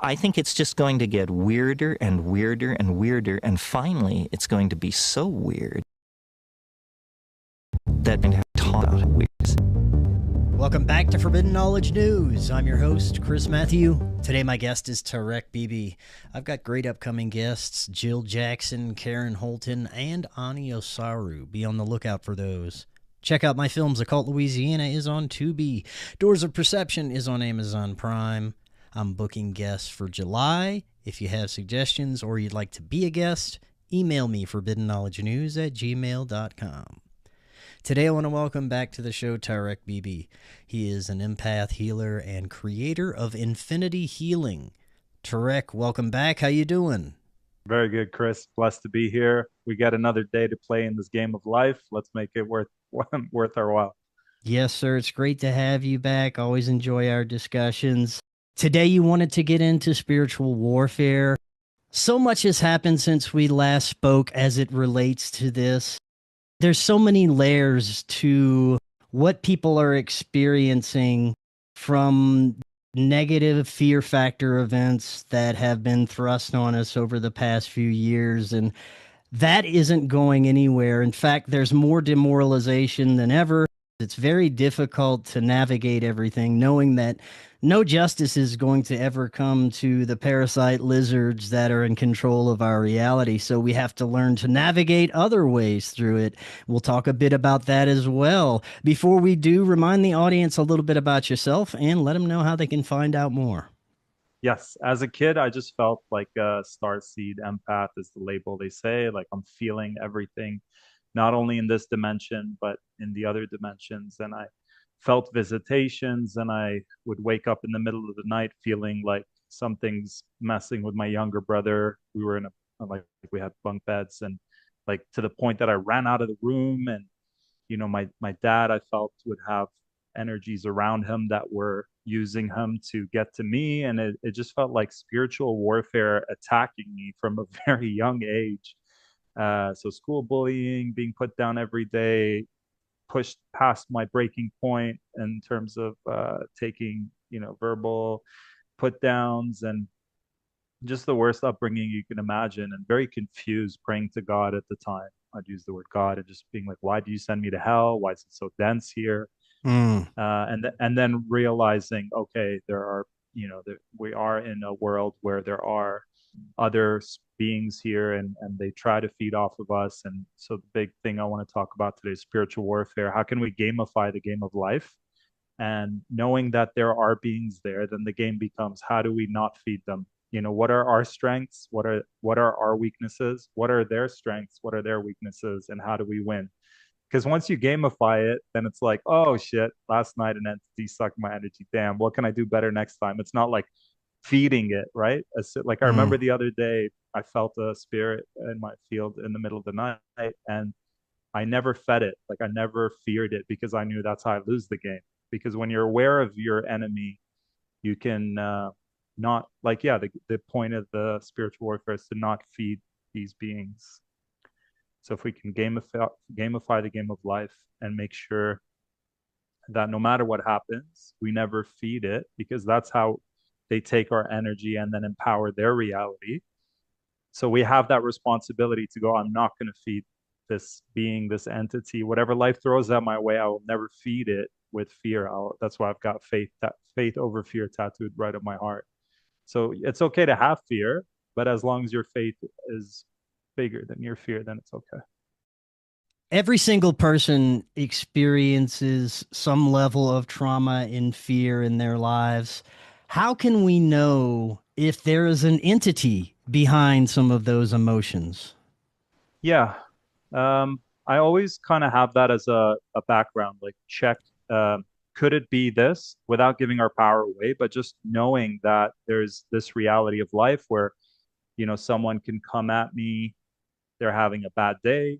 I think it's just going to get weirder and weirder and weirder, and finally, it's going to be so weird that we have to talk about it weird. Welcome back to Forbidden Knowledge News. I'm your host, Chris Matthew. Today my guest is Tarek Bibi. I've got great upcoming guests, Jill Jackson, Karen Holton, and Ani Osaru. Be on the lookout for those. Check out my films. Occult Louisiana is on Tubi. Doors of Perception is on Amazon Prime. I'm booking guests for July. If you have suggestions or you'd like to be a guest, email me forbiddenknowledgenews@gmail.com. Today I want to welcome back to the show Tarek Bibi. He is an empath healer and creator of Infinity Healing. Tarek, welcome back. How you doing? Very good, Chris. Blessed to be here. We got another day to play in this game of life. Let's make it worth our while. Yes, sir. It's great to have you back. Always enjoy our discussions. Today you wanted to get into spiritual warfare. So much has happened since we last spoke as it relates to this. There's so many layers to what people are experiencing from negative fear factor events that have been thrust on us over the past few years. And that isn't going anywhere. In fact, there's more demoralization than ever. It's very difficult to navigate everything, knowing that no justice is going to ever come to the parasite lizards that are in control of our reality. So we have to learn to navigate other ways through it. We'll talk a bit about that as well. Before we do, remind the audience a little bit about yourself and let them know how they can find out more. Yes, as a kid, I just felt like a starseed empath is the label they say. Like I'm feeling everything, not only in this dimension, but in the other dimensions. And I felt visitations, and I would wake up in the middle of the night feeling like something's messing with my younger brother. We were in like we had bunk beds, and like to the point that I ran out of the room. And my dad, I felt, would have energies around him that were using him to get to me. And it just felt like spiritual warfare attacking me from a very young age. So school bullying, being put down every day, pushed past my breaking point in terms of taking, verbal put downs, and just the worst upbringing you can imagine, and very confused, praying to God at the time. I'd use the word God and just being like, why do you send me to hell? Why is it so dense here? And then realizing, okay, we are in a world where there are other beings here, and they try to feed off of us. And so the big thing I want to talk about today is spiritual warfare. How can we gamify the game of life? And knowing that there are beings there, then the game becomes, how do we not feed them? What are our strengths? What are our weaknesses? What are their strengths? What are their weaknesses? And how do we win? Because once you gamify it, then it's like, oh shit, last night an entity sucked my energy. Damn, what can I do better next time? It's not like feeding it, right? Like I remember the other day, I felt a spirit in my field in the middle of the night, and I never fed it. Like I never feared it, because I knew that's how I lose the game. Because when you're aware of your enemy, you can not, like, yeah, the point of the spiritual warfare is to not feed these beings. So if we can gamify the game of life and make sure that no matter what happens, we never feed it, because that's how they take our energy and then empower their reality. So we have that responsibility to go, I'm not going to feed this being, this entity, whatever life throws at my way, I will never feed it with fear. That's why I've got faith over fear tattooed right on my heart. So it's okay to have fear, but as long as your faith is bigger than your fear, then it's okay. Every single person experiences some level of trauma and fear in their lives. How can we know if there is an entity behind some of those emotions? Yeah. I always kind of have that as a background, like check, could it be this, without giving our power away, but just knowing that there's this reality of life where, someone can come at me, they're having a bad day,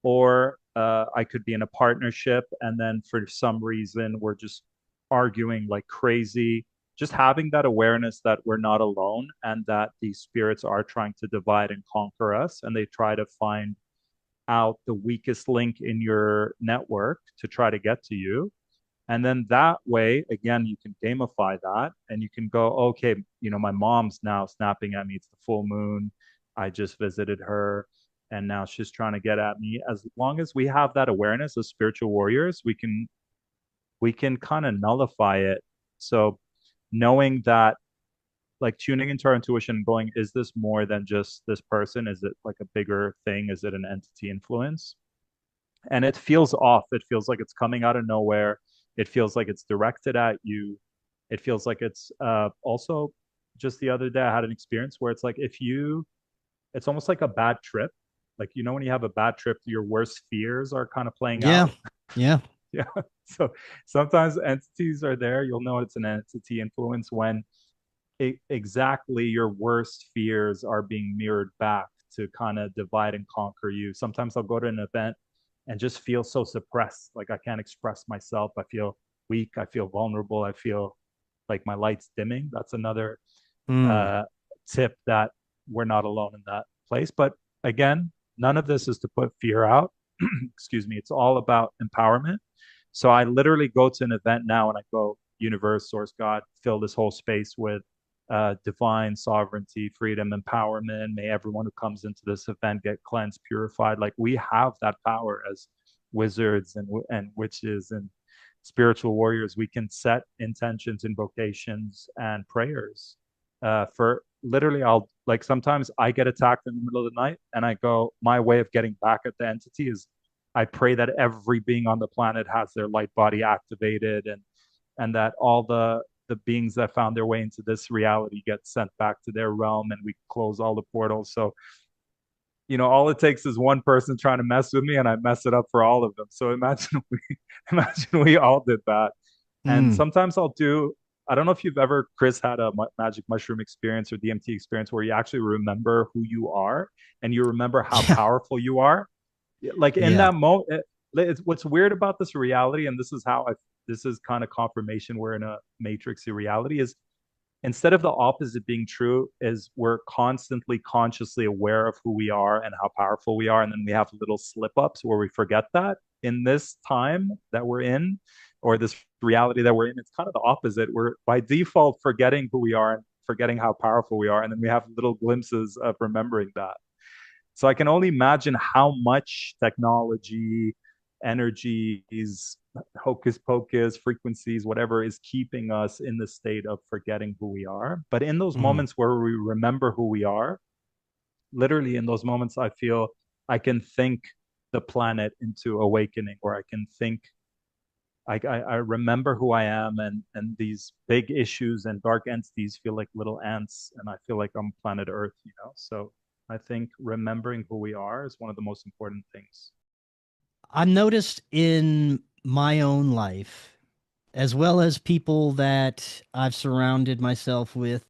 or I could be in a partnership, and then for some reason we're just arguing like crazy. Just having that awareness that we're not alone, and that these spirits are trying to divide and conquer us, and they try to find out the weakest link in your network to try to get to you. And then that way, again, you can gamify that and you can go, okay, my mom's now snapping at me. It's the full moon. I just visited her and now she's trying to get at me. As long as we have that awareness as spiritual warriors, we can kind of nullify it. So knowing that, like tuning into our intuition and going, is this more than just this person? Is it like a bigger thing? Is it an entity influence? And it feels off. It feels like it's coming out of nowhere. It feels like it's directed at you. It feels like it's also just the other day I had an experience where it's like it's almost like a bad trip. Like, when you have a bad trip, your worst fears are kind of playing Yeah. out. Yeah. Yeah. So sometimes entities are there. You'll know it's an entity influence when exactly your worst fears are being mirrored back to kind of divide and conquer you. Sometimes I'll go to an event and just feel so suppressed, like I can't express myself. I feel weak. I feel vulnerable. I feel like my light's dimming. That's another Mm. uh, tip that we're not alone in that place. But again, none of this is to put fear out. Excuse me. It's all about empowerment. So I literally go to an event now and I go, universe, source, God, fill this whole space with divine sovereignty, freedom, empowerment. May everyone who comes into this event get cleansed, purified. Like we have that power as wizards and witches and spiritual warriors. We can set intentions, invocations, and prayers for literally. I'll like sometimes I get attacked in the middle of the night, and I go, my way of getting back at the entity is I pray that every being on the planet has their light body activated, and that all the beings that found their way into this reality get sent back to their realm, and we close all the portals. So all it takes is one person trying to mess with me, and I mess it up for all of them. So imagine imagine we all did that. And Mm. sometimes I'll do. I don't know if you've ever, Chris, had a magic mushroom experience or DMT experience where you actually remember who you are and you remember how Yeah. powerful you are. Like in Yeah. that moment, what's weird about this reality, and this is kind of confirmation we're in a matrixy reality, is instead of the opposite being true, is we're constantly consciously aware of who we are and how powerful we are, and then we have little slip ups where we forget that. In this time that we're in, or this reality that we're in, it's kind of the opposite. We're by default forgetting who we are and forgetting how powerful we are, and then we have little glimpses of remembering that. So I can only imagine how much technology, energies, hocus pocus, frequencies, whatever is keeping us in the state of forgetting who we are. But in those Mm. moments where we remember who we are, literally in those moments, I feel I can think the planet into awakening, or I can think I remember who I am, and these big issues and dark entities feel like little ants, and I feel like I'm planet Earth. So I think remembering who we are is one of the most important things. I've noticed in my own life, as well as people that I've surrounded myself with,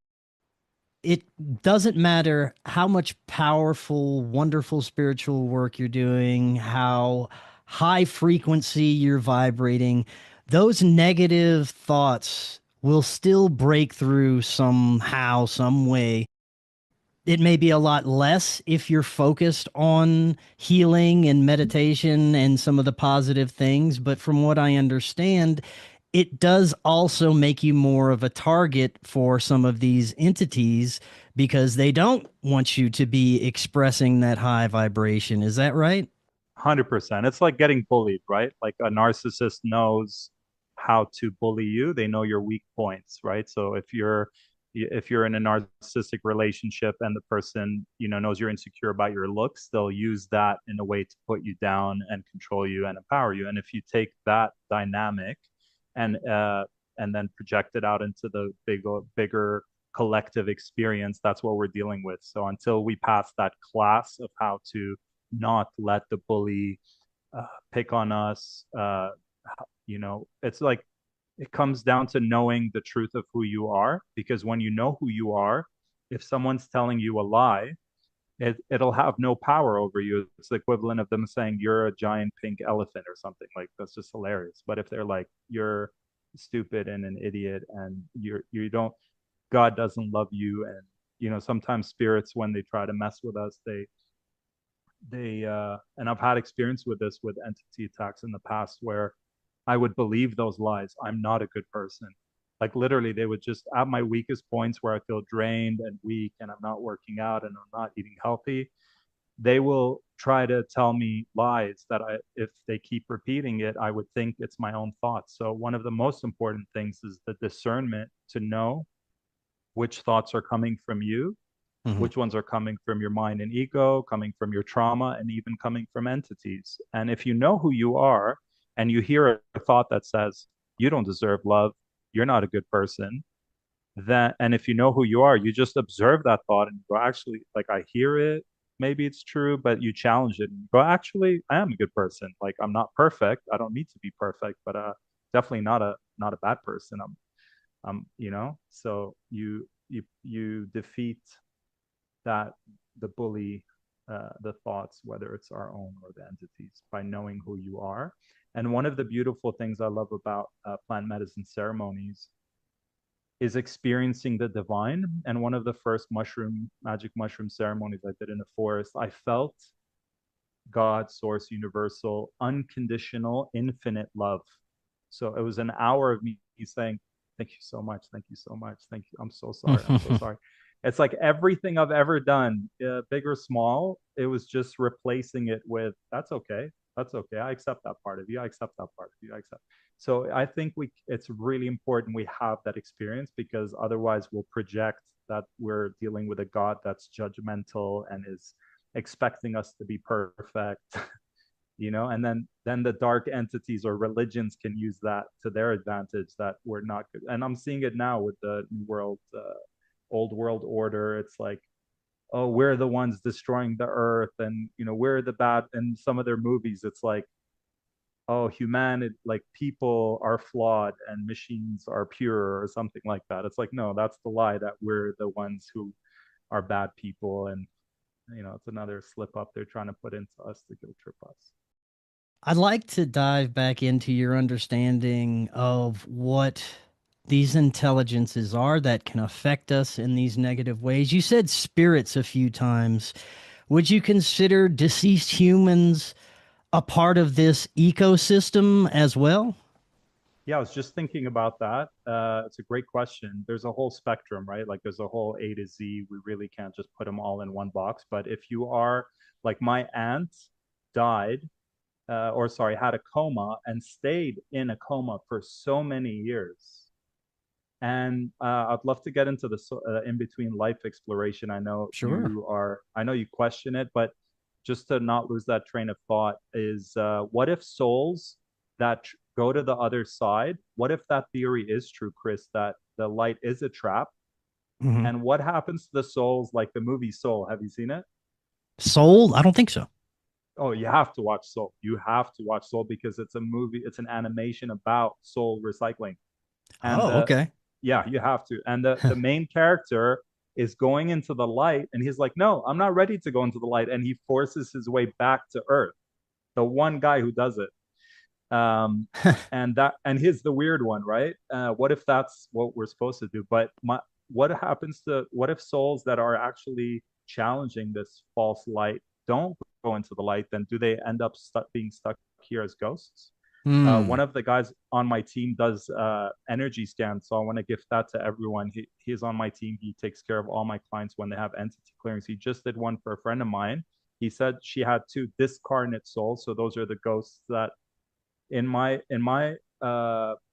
it doesn't matter how much powerful, wonderful spiritual work you're doing, how high frequency you're vibrating, those negative thoughts will still break through somehow, some way. It may be a lot less if you're focused on healing and meditation and some of the positive things. But from what I understand, it does also make you more of a target for some of these entities because they don't want you to be expressing that high vibration. Is that right? 100%. It's like getting bullied, right? Like a narcissist knows how to bully you. They know your weak points, right? So if you're in a narcissistic relationship and the person, knows you're insecure about your looks, they'll use that in a way to put you down and control you and empower you. And if you take that dynamic and then project it out into the bigger collective experience, that's what we're dealing with. So until we pass that class of how to not let the bully pick on us. It's like it comes down to knowing the truth of who you are. Because when you know who you are, if someone's telling you a lie, it'll have no power over you. It's the equivalent of them saying you're a giant pink elephant or something. Like that's just hilarious. But if they're like you're stupid and an idiot and you don't, God doesn't love you, and sometimes spirits, when they try to mess with us, they and I've had experience with this with entity attacks in the past where I would believe those lies. I'm not a good person. Like literally, they would just at my weakest points where I feel drained and weak and I'm not working out and I'm not eating healthy, they will try to tell me lies that if they keep repeating it, I would think it's my own thoughts. So one of the most important things is the discernment to know which thoughts are coming from you, Hmm. which ones are coming from your mind and ego, coming from your trauma, and even coming from entities. And if you know who you are and you hear a thought that says, you don't deserve love, you're not a good person, that, and if you know who you are, you just observe that thought and go, actually, like I hear it, maybe it's true, but you challenge it and go, actually, I am a good person. Like I'm not perfect. I don't need to be perfect, but definitely not a bad person. So you defeat that the bully, the thoughts, whether it's our own or the entities, by knowing who you are. And one of the beautiful things I love about plant medicine ceremonies is experiencing the divine. And one of the first magic mushroom ceremonies I did in the forest, I felt God, source, universal, unconditional, infinite love. So it was an hour of me saying, thank you so much. Thank you so much. Thank you. I'm so sorry. I'm so sorry. It's like everything I've ever done, big or small, it was just replacing it with, that's okay. That's okay. I accept that part of you. I accept that part of you. I accept. So I think it's really important we have that experience, because otherwise we'll project that we're dealing with a God that's judgmental and is expecting us to be perfect. And then the dark entities or religions can use that to their advantage, that we're not good. And I'm seeing it now with the new world, old world order. It's like, oh, we're the ones destroying the earth, and we're the bad. In some of their movies, it's like, oh, humanity, like people are flawed and machines are pure or something like that. It's like, no, that's the lie, that we're the ones who are bad people. And it's another slip up they're trying to put into us to guilt trip us. I'd like to dive back into your understanding of what these intelligences are that can affect us in these negative ways. You said spirits a few times. Would you consider deceased humans a part of this ecosystem as well? Yeah, I was just thinking about that. It's a great question. There's a whole spectrum, right? Like there's a whole A to Z. We really can't just put them all in one box. But if you are like my aunt died, or sorry, had a coma and stayed in a coma for so many years. And I'd love to get into the in between life exploration. Sure. I know you question it, but just to not lose that train of thought is, what if souls that go to the other side, what if that theory is true, Chris, that the light is a trap? Hmm. And what happens to the souls, like the movie Soul? Have you seen it? Soul? I don't think so. Oh, you have to watch Soul. You have to watch Soul because it's a movie, it's an animation about soul recycling. And Oh, okay. yeah, you have to. And the main character is going into the light, and he's like, no, I'm not ready to go into the light. And he forces his way back to Earth. The one guy who does it. And here's the weird one, right? What if that's what we're supposed to do? But what if souls that are actually challenging this false light don't go into the light? Then do they end up being stuck here as ghosts? One Hmm. of the guys on my team does energy scans, so I want to gift that to everyone. He's on my team. He takes care of all my clients when they have entity clearings. He just did one for a friend of mine. He said she had two discarnate souls, so those are the ghosts that, in my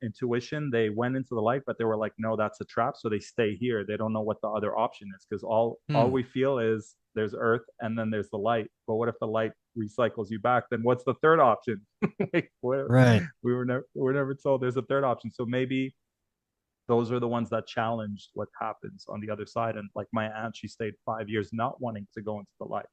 intuition, they went into the light, but they were like, no, that's a trap, so they stay here. They don't know what the other option is, because all Hmm. we feel is there's earth and then there's the light. But what if the light recycles you back? Then what's the third option? Like, Right. we were never told there's a third option. So maybe those are the ones that challenged what happens on the other side. And like my aunt, she stayed 5 years not wanting to go into the light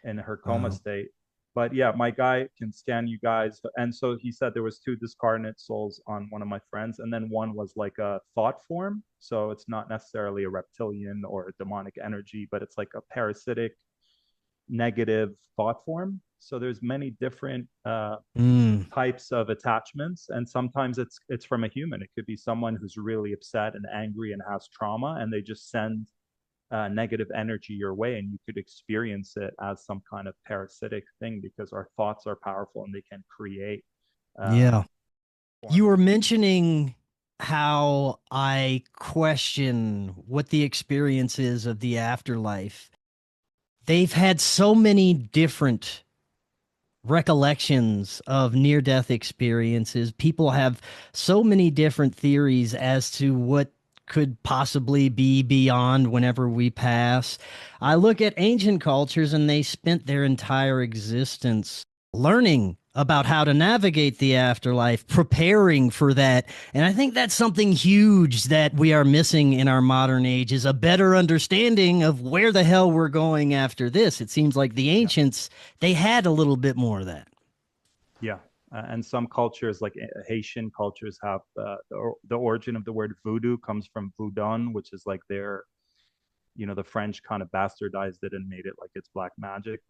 in her coma Wow. state. But yeah, my guy can scan you guys. And so he said there was two discarnate souls on one of my friends, and then one was like a thought form. So it's not necessarily a reptilian or a demonic energy, but it's like a parasitic negative thought form. So there's many different Hmm. types of attachments, and sometimes it's from a human. It could be someone who's really upset and angry and has trauma, and they just send negative energy your way, and you could experience it as some kind of parasitic thing, because our thoughts are powerful and they can create. Um, Yeah. You were mentioning how I question what the experience is of the afterlife. They've had so many different recollections of near death experiences. People have so many different theories as to what could possibly be beyond whenever we pass. I look at ancient cultures and they spent their entire existence learning about how to navigate the afterlife, preparing for that. And I think that's something huge that we are missing in our modern age is a better understanding of where the hell we're going after this. It seems like the Yeah. ancients, they had a little bit more of that. Yeah. And some cultures, like Haitian cultures, have the origin of the word voodoo comes from voodoo, which is like their, the French kind of bastardized it and made it like it's black magic.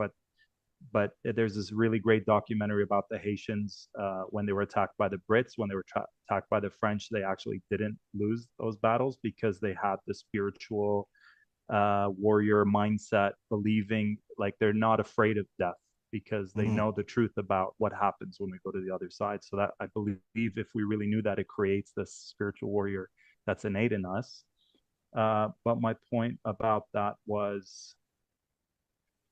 But there's this really great documentary about the Haitians when they were attacked by the Brits, when they were attacked by the French. They actually didn't lose those battles because they had the spiritual warrior mindset, believing like they're not afraid of death because they Mhm. know the truth about what happens when we go to the other side. So that I believe if we really knew that, it creates this spiritual warrior that's innate in us. But my point about that was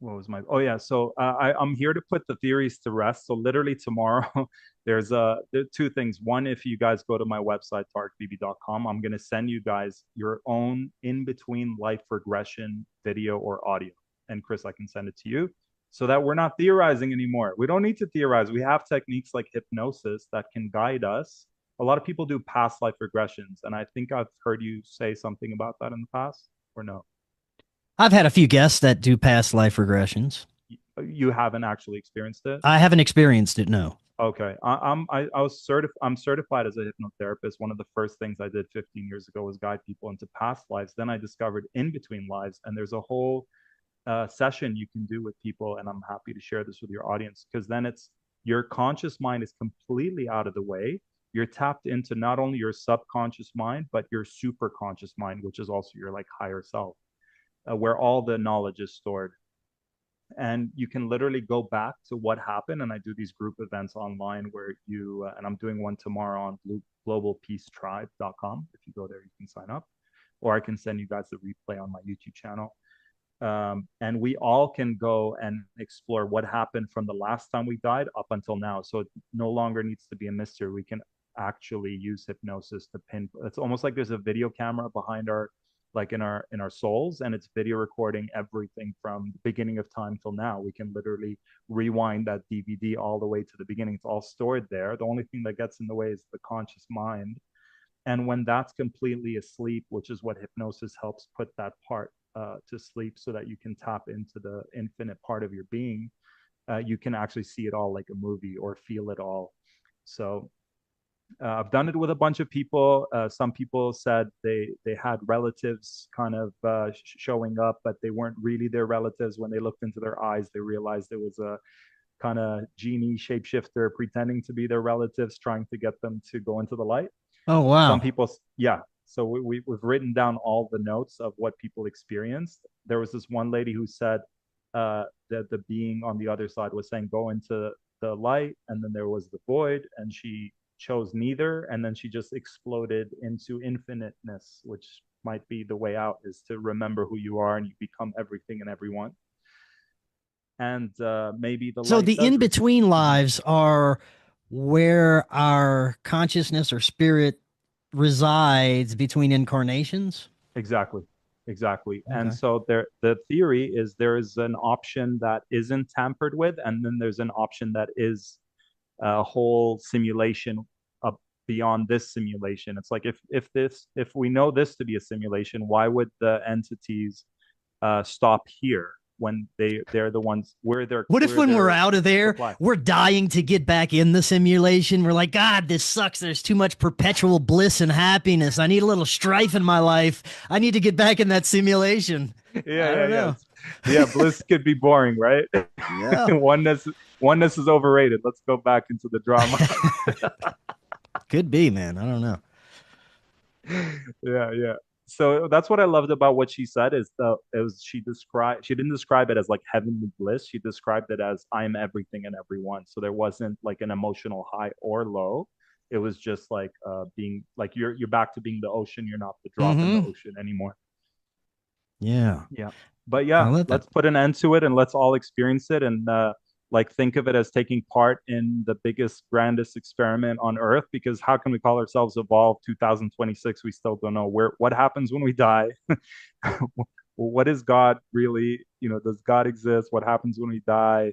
what was my oh yeah so I'm here to put the theories to rest. So literally tomorrow there are two things. One, if you guys go to my website tarekbb.com, I'm going to send you guys your own in between life regression video or audio, and Chris, I can send it to you so that we're not theorizing anymore. We don't need to theorize. We have techniques like hypnosis that can guide us. A lot of people do past life regressions, and I think I've heard you say something about that in the past, or no? I've had a few guests that do past life regressions. You haven't actually experienced it? I haven't experienced it, no. Okay. I'm certified as a hypnotherapist. One of the first things I did 15 years ago was guide people into past lives. Then I discovered in between lives, and there's a whole session you can do with people, and I'm happy to share this with your audience because then it's your conscious mind is completely out of the way. You're tapped into not only your subconscious mind, but your super conscious mind, which is also your like higher self, where all the knowledge is stored, and you can literally go back to what happened. And I do these group events online where and I'm doing one tomorrow on globalpeacetribe.com. If you go there, you can sign up, or I can send you guys the replay on my YouTube channel. And we all can go and explore what happened from the last time we died up until now. So it no longer needs to be a mystery. We can actually use hypnosis to pin. It's almost like there's a video camera behind our, like in our souls, and it's video recording everything from the beginning of time till now. We can literally rewind that DVD all the way to the beginning. It's all stored there. The only thing that gets in the way is the conscious mind. And when that's completely asleep, which is what hypnosis helps put that part to sleep so that you can tap into the infinite part of your being, you can actually see it all like a movie or feel it all. So I've done it with a bunch of people. Some people said they had relatives kind of showing up, but they weren't really their relatives. When they looked into their eyes, they realized it was a kind of genie shapeshifter pretending to be their relatives, trying to get them to go into the light. Oh, Some wow. people, yeah. So we've written down all the notes of what people experienced. There was this one lady who said that the being on the other side was saying, go into the light. And then there was the void, and she chose neither. And then she just exploded into infiniteness, which might be the way out, is to remember who you are and you become everything and everyone. And maybe the So light the does. in between lives are where our consciousness or spirit resides between incarnations. Exactly. Exactly. And Okay. so the theory is there is an option that isn't tampered with, and then there's an option that is a whole simulation up beyond this simulation. It's like if we know this to be a simulation, why would the entities stop here when they're the ones where they're What if where when we're their out of there, supply? we're dying to get back in the simulation? We're like, God, this sucks. There's too much perpetual bliss and happiness. I need a little strife in my life. I need to get back in that simulation. Yeah, I yeah, don't yeah. know. Yeah, bliss could be boring, right? Yeah. oneness is overrated. Let's go back into the drama. Could be, man. I don't know. Yeah, yeah. So that's what I loved about what she said is it was she didn't describe it as like heavenly bliss. She described it as I'm everything and everyone. So there wasn't like an emotional high or low. it was just like being like you're back to being the ocean. You're not the drop in the Mm-hmm. ocean anymore. Yeah. Yeah. But I yeah, love that. let's put an end to it and let's all experience it and like think of it as taking part in the biggest, grandest experiment on Earth. Because how can we call ourselves evolved 2026? We still don't know what happens when we die. What is God really? Does God exist? What happens when we die?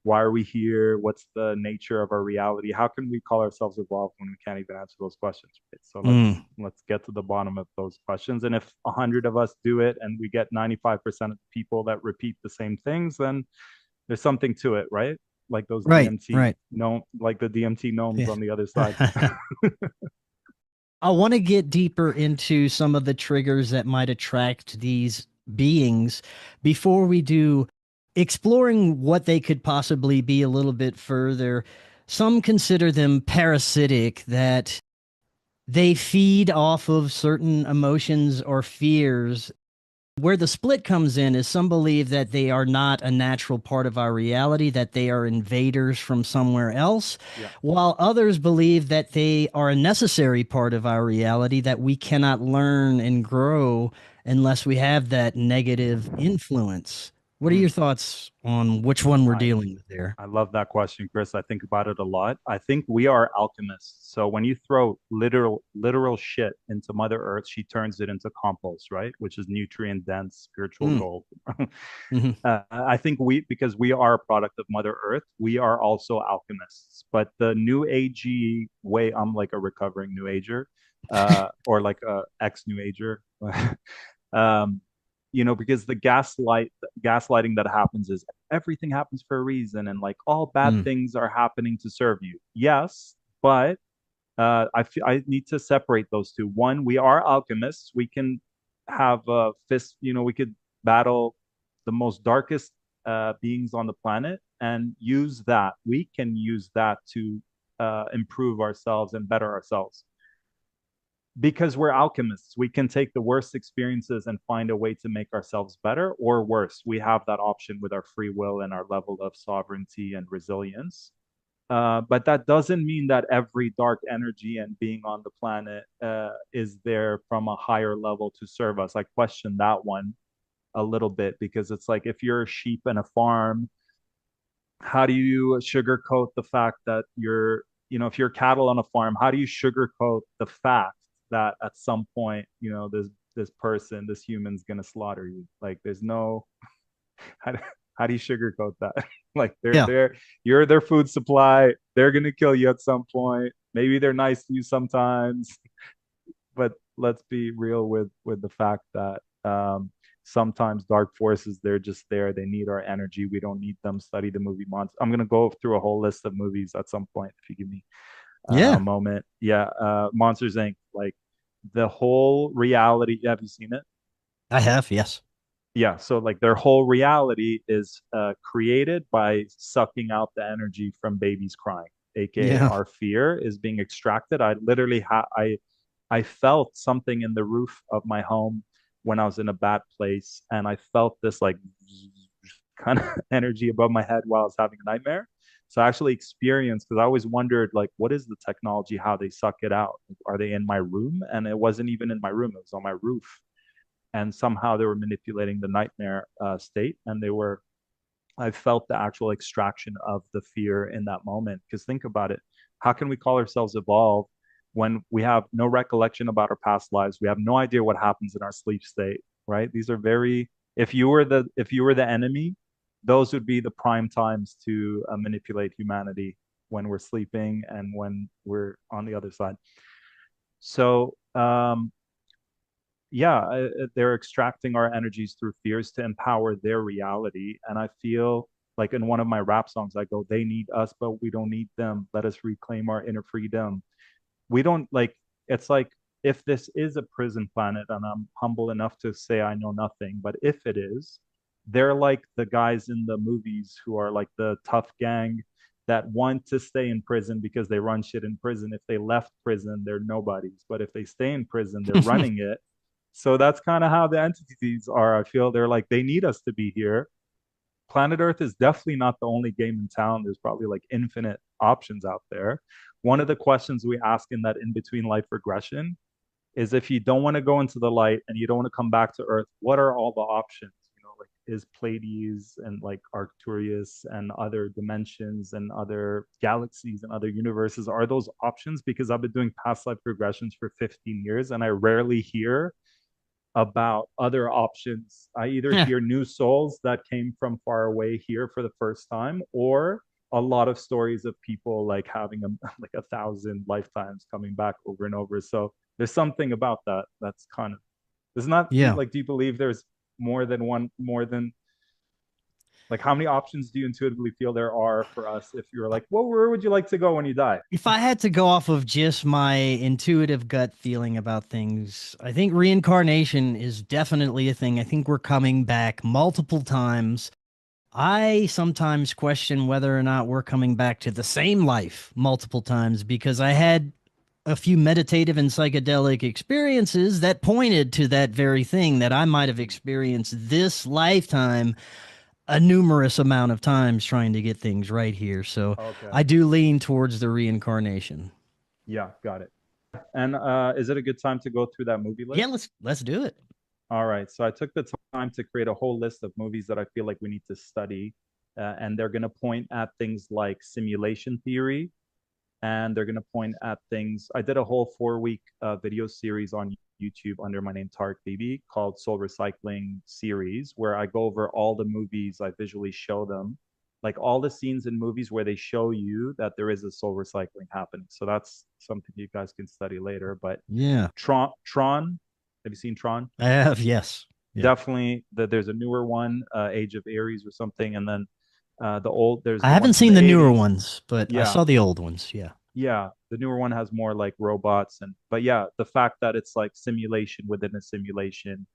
Why are we here? What's the nature of our reality? How can we call ourselves evolved when we can't even answer those questions? Right? So let's Mm. let's get to the bottom of those questions. And if 100 of us do it and we get 95% of the people that repeat the same things, then there's something to it, right? Like those Right. DMT Right. no like the DMT gnomes on the other side. Yeah. I want to get deeper into some of the triggers that might attract these beings before we do exploring what they could possibly be a little bit further. Some consider them parasitic, that they feed off of certain emotions or fears. Where the split comes in is some believe that they are not a natural part of our reality, that they are invaders from somewhere else, Yeah. while others believe that they are a necessary part of our reality, that we cannot learn and grow unless we have that negative influence. What are Mm. your thoughts on which one we're I dealing with there? I love that question, Chris. I think about it a lot. I think we are alchemists. So when you throw literal shit into Mother Earth, she turns it into compost, right? Which is nutrient dense spiritual Mm, gold. hmm. I think because we are a product of Mother Earth, we are also alchemists. But the new agey way, I'm like a recovering new ager, or like a ex new ager. um, because the gaslighting that happens is everything happens for a reason, and like all bad Mm. things are happening to serve you. Yes, but I need to separate those two. One, we are alchemists. We can have a fist. We could battle the most darkest beings on the planet and use that. We can use that to improve ourselves and better ourselves because we're alchemists. We can take the worst experiences and find a way to make ourselves better or worse. We have that option with our free will and our level of sovereignty and resilience. But that doesn't mean that every dark energy and being on the planet is there from a higher level to serve us. I question that one a little bit because it's like if you're a sheep in a farm, how do you sugarcoat the fact that if you're cattle on a farm, how do you sugarcoat the fact that at some point, this human's gonna slaughter you? Like, there's no how do, how do you sugarcoat that? Like, Yeah. you're their food supply. They're gonna kill you at some point. Maybe they're nice to you sometimes, but let's be real with the fact that sometimes dark forces, they're just there. They need our energy. We don't need them. Study the movie Monster. I'm gonna go through a whole list of movies at some point if you give me a Yeah. moment. Yeah, Monsters Inc. Like the whole reality. Have you seen it? I have. Yes. Yeah, so like their whole reality is created by sucking out the energy from babies crying, aka Yeah. our fear is being extracted. I felt something in the roof of my home when I was in a bad place, and I felt this like kind of energy above my head while I was having a nightmare. So I actually experienced because I always wondered like, what is the technology? How they suck it out? Are they in my room? And it wasn't even in my room; it was on my roof. And somehow they were manipulating the nightmare state, and I felt the actual extraction of the fear in that moment. Because think about it, how can we call ourselves evolved when we have no recollection about our past lives? We have no idea what happens in our sleep state, right? These are very, if you were the enemy, those would be the prime times to manipulate humanity, when we're sleeping and when we're on the other side. So yeah, they're extracting our energies through fears to empower their reality. And I feel like in one of my rap songs, I go, they need us, but we don't need them. Let us reclaim our inner freedom. We don't like, it's like if this is a prison planet, and I'm humble enough to say I know nothing, but if it is, they're like the guys in the movies who are like the tough gang that want to stay in prison because they run shit in prison. If they left prison, they're nobodies. But if they stay in prison, they're running it. So that's kind of how the entities are. I feel they're like, they need us to be here. Planet Earth is definitely not the only game in town. There's probably like infinite options out there. one of the questions we ask in that in between life regression is if you don't want to go into the light and you don't want to come back to Earth, what are all the options? You know, like is Pleiades and like Arcturus and other dimensions and other galaxies and other universes, are those options? Because I've been doing past life regressions for 15 years and I rarely hear about other options. I either Yeah. hear new souls that came from far away here for the first time, or a lot of stories of people like having like 1,000 lifetimes coming back over and over. So there's something about that that's kind of, it's not Yeah. like, do you believe there's more than one, more than like how many options do you intuitively feel there are for us if you're like, well, where would you like to go when you die? If I had to go off of just my intuitive gut feeling about things, I think reincarnation is definitely a thing. I think we're coming back multiple times. I sometimes question whether or not we're coming back to the same life multiple times because I had a few meditative and psychedelic experiences that pointed to that very thing that I might have experienced this lifetime a numerous amount of times trying to get things right here. So Okay. I do lean towards the reincarnation. Yeah, got it. And is it a good time to go through that movie Yeah, list? let's do it. All right. So I took the time to create a whole list of movies that I feel like we need to study. And they're going to point at things like simulation theory. And they're going to point at things. I did a whole 4 week video series on YouTube under my name, Tarek Bibi, called Soul Recycling Series, where I go over all the movies, I visually show them, like all the scenes in movies where they show you that there is a soul recycling happening. So that's something you guys can study later. But Yeah, Tron, have you seen Tron? I have. Yes. Yeah. Definitely there's a newer one, Age of Aries or something, and then there's I the haven't one from seen the the newer 80s. ones, but I Yeah, saw the old ones. Yeah. yeah, the newer one has more like robots, and but yeah, the fact that it's like simulation within a simulation.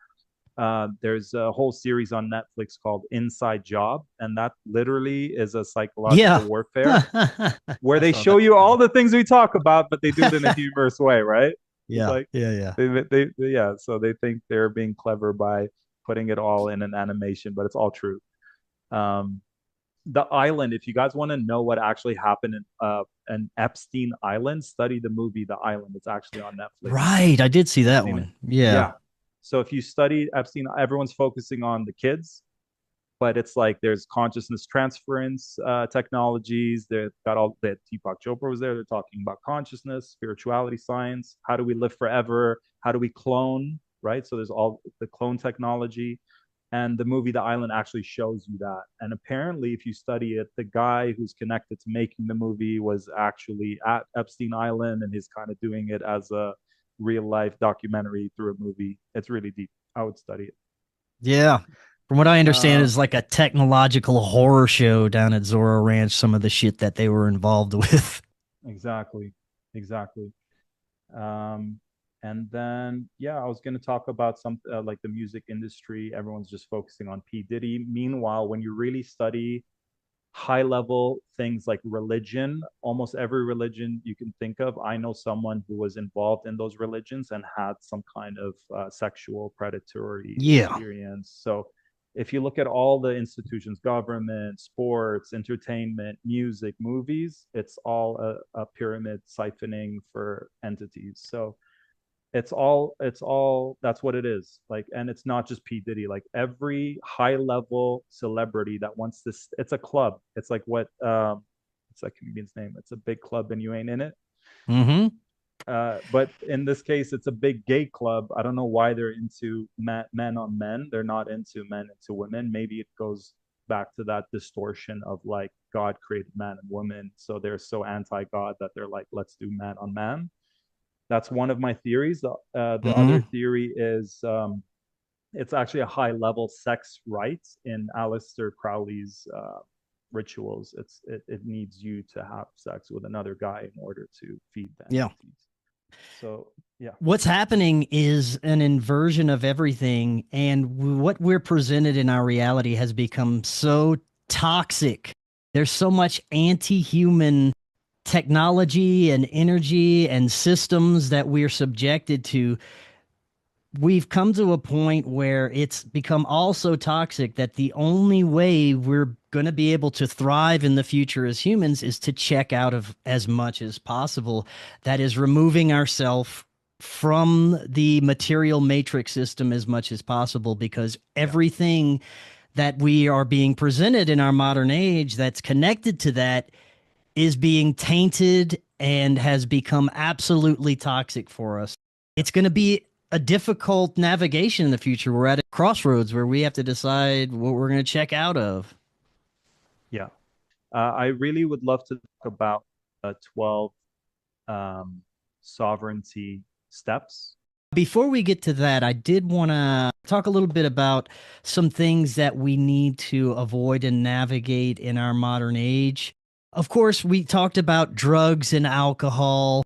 There's a whole series on Netflix called Inside Job, and that literally is a Yeah. psychological warfare where I they saw show that. you all the things we talk about, but they do it in a humorous way, right? It's Yeah. like Yeah. Yeah. yeah, so they think they're being clever by putting it all in an animation, but it's all true. Um, the Island, if you guys want to know what actually happened in an Epstein Island, study the movie The Island. It's actually on Netflix. Right. I did see Have you that seen it? one. Yeah. Yeah. So if you study Epstein, everyone's focusing on the kids, but it's like there's consciousness transference technologies. They've got all that. Deepak Chopra was there. They're talking about consciousness, spirituality, science. How do we live forever? How do we clone? Right. So there's all the clone technology. And the movie The Island actually shows you that. And apparently, if you study it, the guy who's connected to making the movie was actually at Epstein Island and he's kind of doing it as a real life documentary through a movie. It's really deep. I would study it. Yeah. From what I understand, Uh, is like a technological horror show down at Zorro Ranch. Some of the shit that they were involved with. exactly. Exactly. Um, and then, yeah, I was going to talk about some like the music industry. Everyone's just focusing on P. Diddy. Meanwhile, when you really study high level things like religion, almost every religion you can think of, I know someone who was involved in those religions and had some kind of sexual predatory Yeah. experience. So if you look at all the institutions, government, sports, entertainment, music, movies, it's all a pyramid siphoning for entities. So it's all that's what it is, like, and it's not just P. Diddy, like every high level celebrity that wants this, it's a club. It's like what it's that comedian's name, it's a big club and you ain't in it. Mm-hmm. But in this case it's a big gay club. I don't know why they're into men on men, they're not into men into women. Maybe it goes back to that distortion of like God created man and woman, so they're so anti-God that they're like, let's do man on man. That's one of my theories. The other Mm-hmm. theory is it's actually a high level sex rite in Aleister Crowley's rituals. It needs you to have sex with another guy in order to feed the Yeah. entities. So yeah, What's happening is an inversion of everything, and what we're presented in our reality has become so toxic. There's so much anti-human technology and energy and systems that we're subjected to we've come to a point where it's become all so toxic that the only way we're going to be able to thrive in the future as humans is to check out of as much as possible. That is removing ourselves from the material matrix system as much as possible, because Yeah. everything that we are being presented in our modern age that's connected to that is being tainted and has become absolutely toxic for us. It's going to be a difficult navigation in the future. We're at a crossroads where we have to decide what we're going to check out of. Yeah. I really would love to talk about 12 um, sovereignty steps. Before we get to that, I did want to talk a little bit about some things that we need to avoid and navigate in our modern age. Of course, we talked about drugs and alcohol,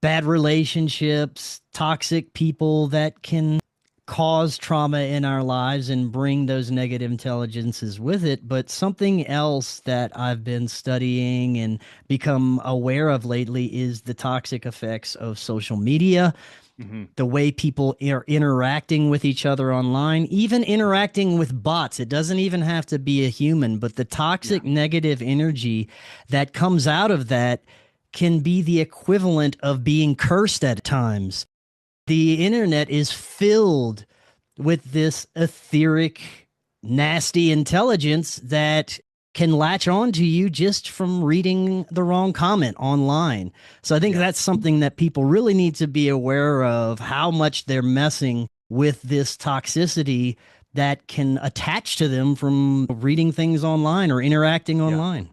bad relationships, toxic people that can cause trauma in our lives and bring those negative intelligences with it. But something else that I've been studying and become aware of lately is the toxic effects of social media, Hmm. the way people are interacting with each other online, even interacting with bots. It doesn't even have to be a human, but the Yeah. toxic negative energy that comes out of that can be the equivalent of being cursed at times. The internet is filled with this etheric, nasty intelligence that can latch on to you just from reading the wrong comment online. So I think Yeah. that's something that people really need to be aware of, how much they're messing with this toxicity that can attach to them from reading things online or interacting Yeah. online.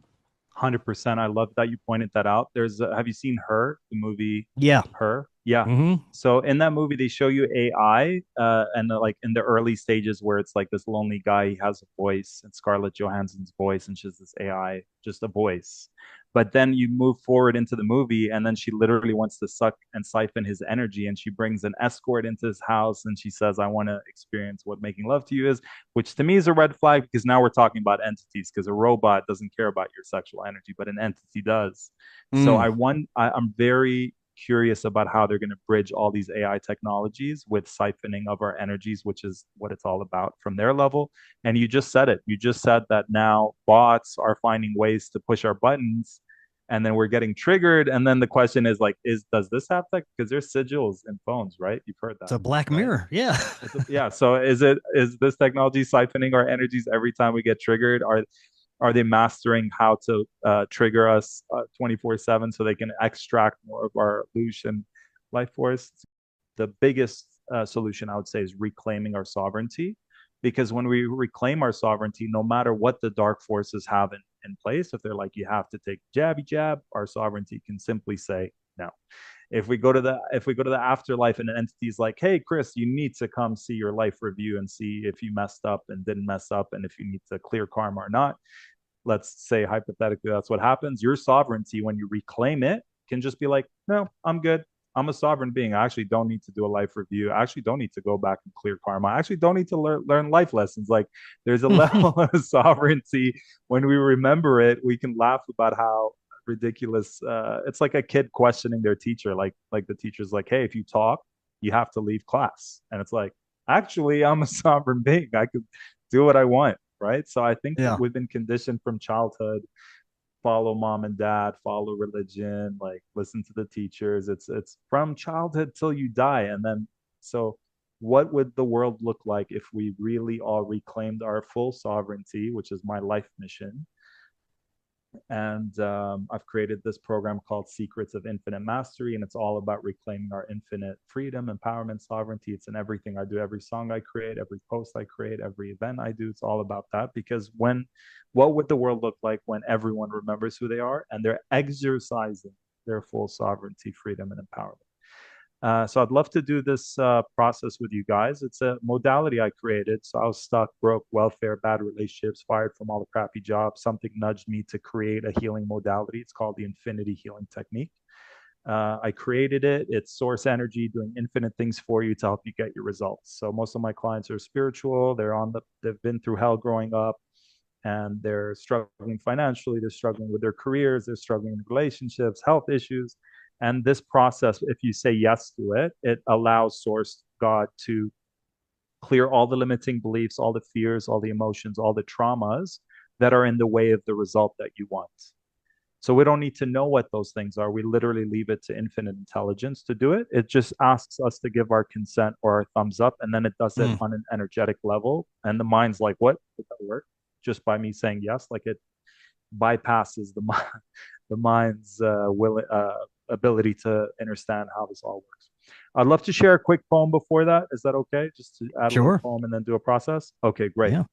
100%. I love that you pointed that out. Have you seen Her, the movie Yeah. Her? Yeah. Mm-hmm. So in that movie, they show you AI, and like in the early stages where it's like this lonely guy, he has a voice, and Scarlett Johansson's voice, and she's this AI, just a voice. But then you move forward into the movie, and then she literally wants to suck and siphon his energy, and she brings an escort into his house, and she says, "I want to experience what making love to you is," which to me is a red flag because now we're talking about entities because a robot doesn't care about your sexual energy, but an entity does. So Mm. I'm very curious about how they're going to bridge all these AI technologies with siphoning of our energies, which is what it's all about from their level. And you just said it. You just said that now bots are finding ways to push our buttons and then we're getting triggered. And then the question is like, does this have tech? Because there's sigils in phones, right? You've heard It's that, a Black right? Mirror. Yeah. Yeah. So is this technology siphoning our energies every time we get triggered? Are they mastering how to trigger us 24/7 so they can extract more of our illusion life force? The biggest solution I would say is reclaiming our sovereignty, because when we reclaim our sovereignty, no matter what the dark forces have in place, if they're like you have to take jabby jab, our sovereignty can simply say no. If we go to the afterlife and an entity's like, hey Chris, you need to come see your life review and see if you messed up and didn't mess up and if you need to clear karma or not, let's say hypothetically that's what happens, your sovereignty, when you reclaim it, can just be like, no, I'm good. I'm a sovereign being. I actually don't need to do a life review. I actually don't need to go back and clear karma. I actually don't need to learn life lessons. Like there's a level of sovereignty. When we remember it, we can laugh about how ridiculous it's like a kid questioning their teacher. Like the teacher's like, hey, if you talk, you have to leave class. And it's like, actually, I'm a sovereign being. I could do what I want, right? So I think Yeah. we've been conditioned from childhood, follow mom and dad, follow religion, like listen to the teachers. It's from childhood till you die. And then so what would the world look like if we really all reclaimed our full sovereignty, which is my life mission? And I've created this program called Secrets of Infinite Mastery, and it's all about reclaiming our infinite freedom, empowerment, sovereignty. It's in everything I do, every song I create, every post I create, every event I do. It's all about that. Because what would the world look like when everyone remembers who they are and they're exercising their full sovereignty, freedom, and empowerment? So I'd love to do this process with you guys. It's a modality I created. So I was stuck, broke, welfare, bad relationships, fired from all the crappy jobs. Something nudged me to create a healing modality. It's called the Infinity Healing Technique. I created it. It's source energy doing infinite things for you to help you get your results. So most of my clients are spiritual. They've been through hell growing up and they're struggling financially, they're struggling with their careers, they're struggling in relationships, health issues. And this process, if you say yes to it, it allows source God to clear all the limiting beliefs, all the fears, all the emotions, all the traumas that are in the way of the result that you want. So we don't need to know what those things are. We literally leave it to infinite intelligence to do it. It just asks us to give our consent or our thumbs up, and then it does it on an energetic level. And the mind's like, what? Did that work? Just by me saying yes, like it bypasses the mind's ability to understand how this all works. I'd love to share a quick poem before that. Is that okay? Just to add a little Sure. poem and then do a process? Okay, great. Yeah.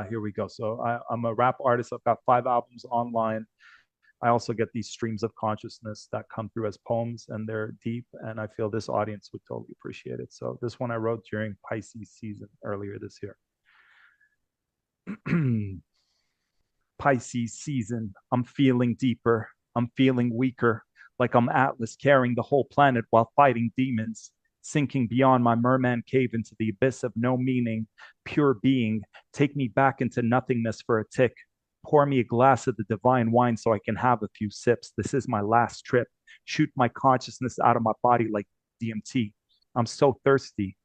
Here we go. So I'm a rap artist. I've got 5 albums online. I also get these streams of consciousness that come through as poems, and they're deep, and I feel this audience would totally appreciate it. So this one I wrote during Pisces season earlier this year. Pisces season, I'm feeling deeper. I'm feeling weaker, like I'm Atlas carrying the whole planet while fighting demons, sinking beyond my merman cave into the abyss of no meaning, pure being. Take me back into nothingness for a tick. Pour me a glass of the divine wine so I can have a few sips. This is my last trip. Shoot my consciousness out of my body like DMT. I'm so thirsty.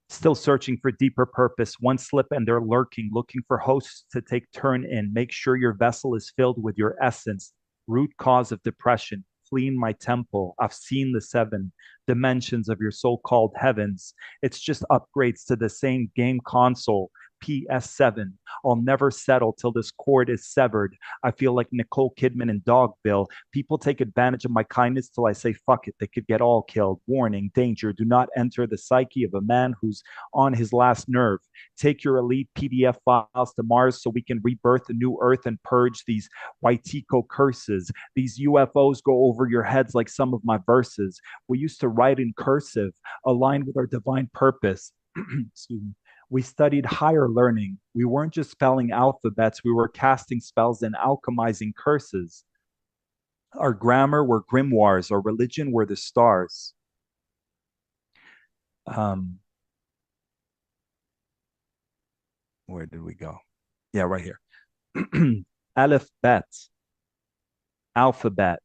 Still searching for deeper purpose. One slip and they're lurking, looking for hosts to take turn in. Make sure your vessel is filled with your essence. Root cause of depression. Fleeing my temple. I've seen the 7 dimensions of your so-called heavens. It's just upgrades to the same game console. PS7. I'll never settle till this cord is severed. I feel like Nicole Kidman in Dogville. People take advantage of my kindness till I say, fuck it, they could get all killed. Warning, danger, do not enter the psyche of a man who's on his last nerve. Take your elite PDF files to Mars so we can rebirth a new earth and purge these Waitiko curses. These UFOs go over your heads like some of my verses. We used to write in cursive, aligned with our divine purpose. Excuse me. We studied higher learning. We weren't just spelling alphabets, we were casting spells and alchemizing curses. Our grammar were grimoires, our religion were the stars. Where did we go? Yeah, right here. Aleph Bet, alphabet,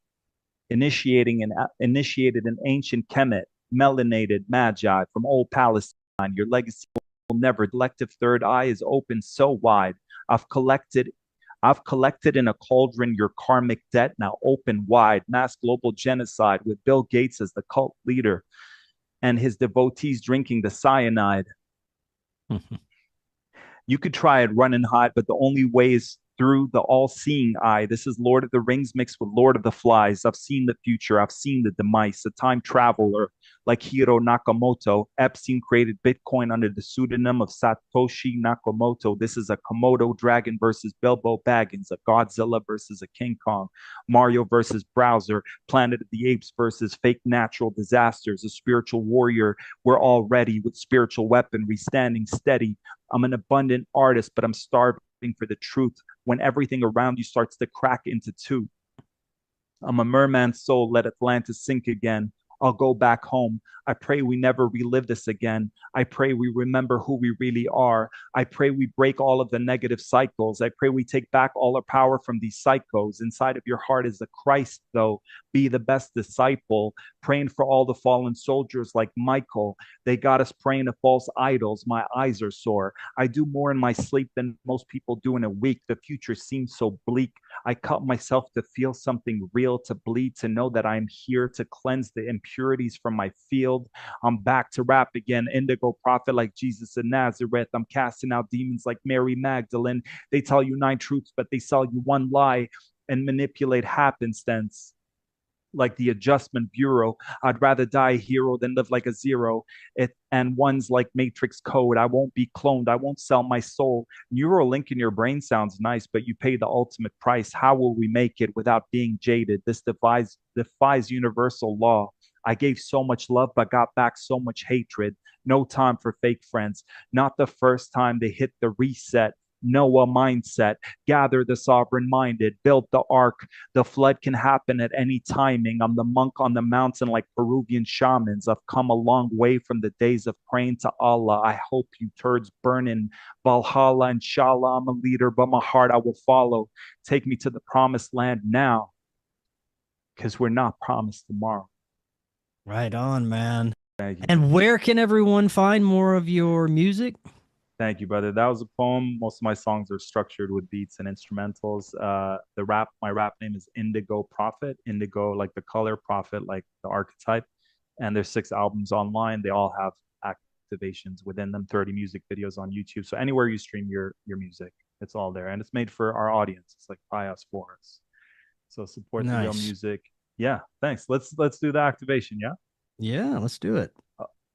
initiated an ancient Kemet, melanated magi from old Palestine. Your legacy will never. Collective third eye is open so wide. I've collected in a cauldron your karmic debt, now open wide. Mass global genocide with Bill Gates as the cult leader and his devotees drinking the cyanide. You could try it, run and hide, but the only way is through the all-seeing eye. This is Lord of the Rings mixed with Lord of the Flies. I've seen the future. I've seen the demise. A time traveler like Hiro Nakamoto. Epstein created Bitcoin under the pseudonym of Satoshi Nakamoto. This is a Komodo dragon versus Bilbo Baggins, a Godzilla versus a King Kong, Mario versus Browser, Planet of the Apes versus fake natural disasters, a spiritual warrior. We're all ready with spiritual weaponry, standing steady. I'm an abundant artist, but I'm starving for the truth when everything around you starts to crack into two. I'm a merman's soul, let Atlantis sink again. I'll go back home. I pray we never relive this again. I pray we remember who we really are. I pray we break all of the negative cycles. I pray we take back all our power from these psychos. Inside of your heart is a Christ, though. Be the best disciple. Praying for all the fallen soldiers like Michael. They got us praying to false idols. My eyes are sore. I do more in my sleep than most people do in a week. The future seems so bleak. I cut myself to feel something real, to bleed, to know that I'm here to cleanse the impurities from my field. I'm back to rap again. Indigo prophet like Jesus of Nazareth. I'm casting out demons like Mary Magdalene. They tell you 9 truths, but they sell you 1 lie and manipulate happenstance like the Adjustment Bureau. I'd rather die a hero than live like a zero. And one's like Matrix code. I won't be cloned. I won't sell my soul. Neuralink in your brain sounds nice, but you pay the ultimate price. How will we make it without being jaded? This defies universal law. I gave so much love, but got back so much hatred. No time for fake friends. Not the first time they hit the reset. Noah mindset, gather the sovereign minded, build the ark. The flood can happen at any timing. I'm the monk on the mountain like Peruvian shamans. I've come a long way from the days of praying to Allah. I hope you turds burn in Valhalla. Inshallah, I'm a leader, but my heart I will follow. Take me to the promised land now, because we're not promised tomorrow. Right on, man. Thank you. And where can everyone find more of your music? Thank you, brother. That was a poem. Most of my songs are structured with beats and instrumentals. My rap name is Indigo Prophet. Indigo, like the color, prophet, like the archetype. And there's 6 albums online. They all have activations within them, 30 music videos on YouTube. So anywhere you stream your music, it's all there. And it's made for our audience. It's like by us for us. So support the real Nice. music. Yeah, thanks. Let's do the activation, yeah? Yeah, let's do it.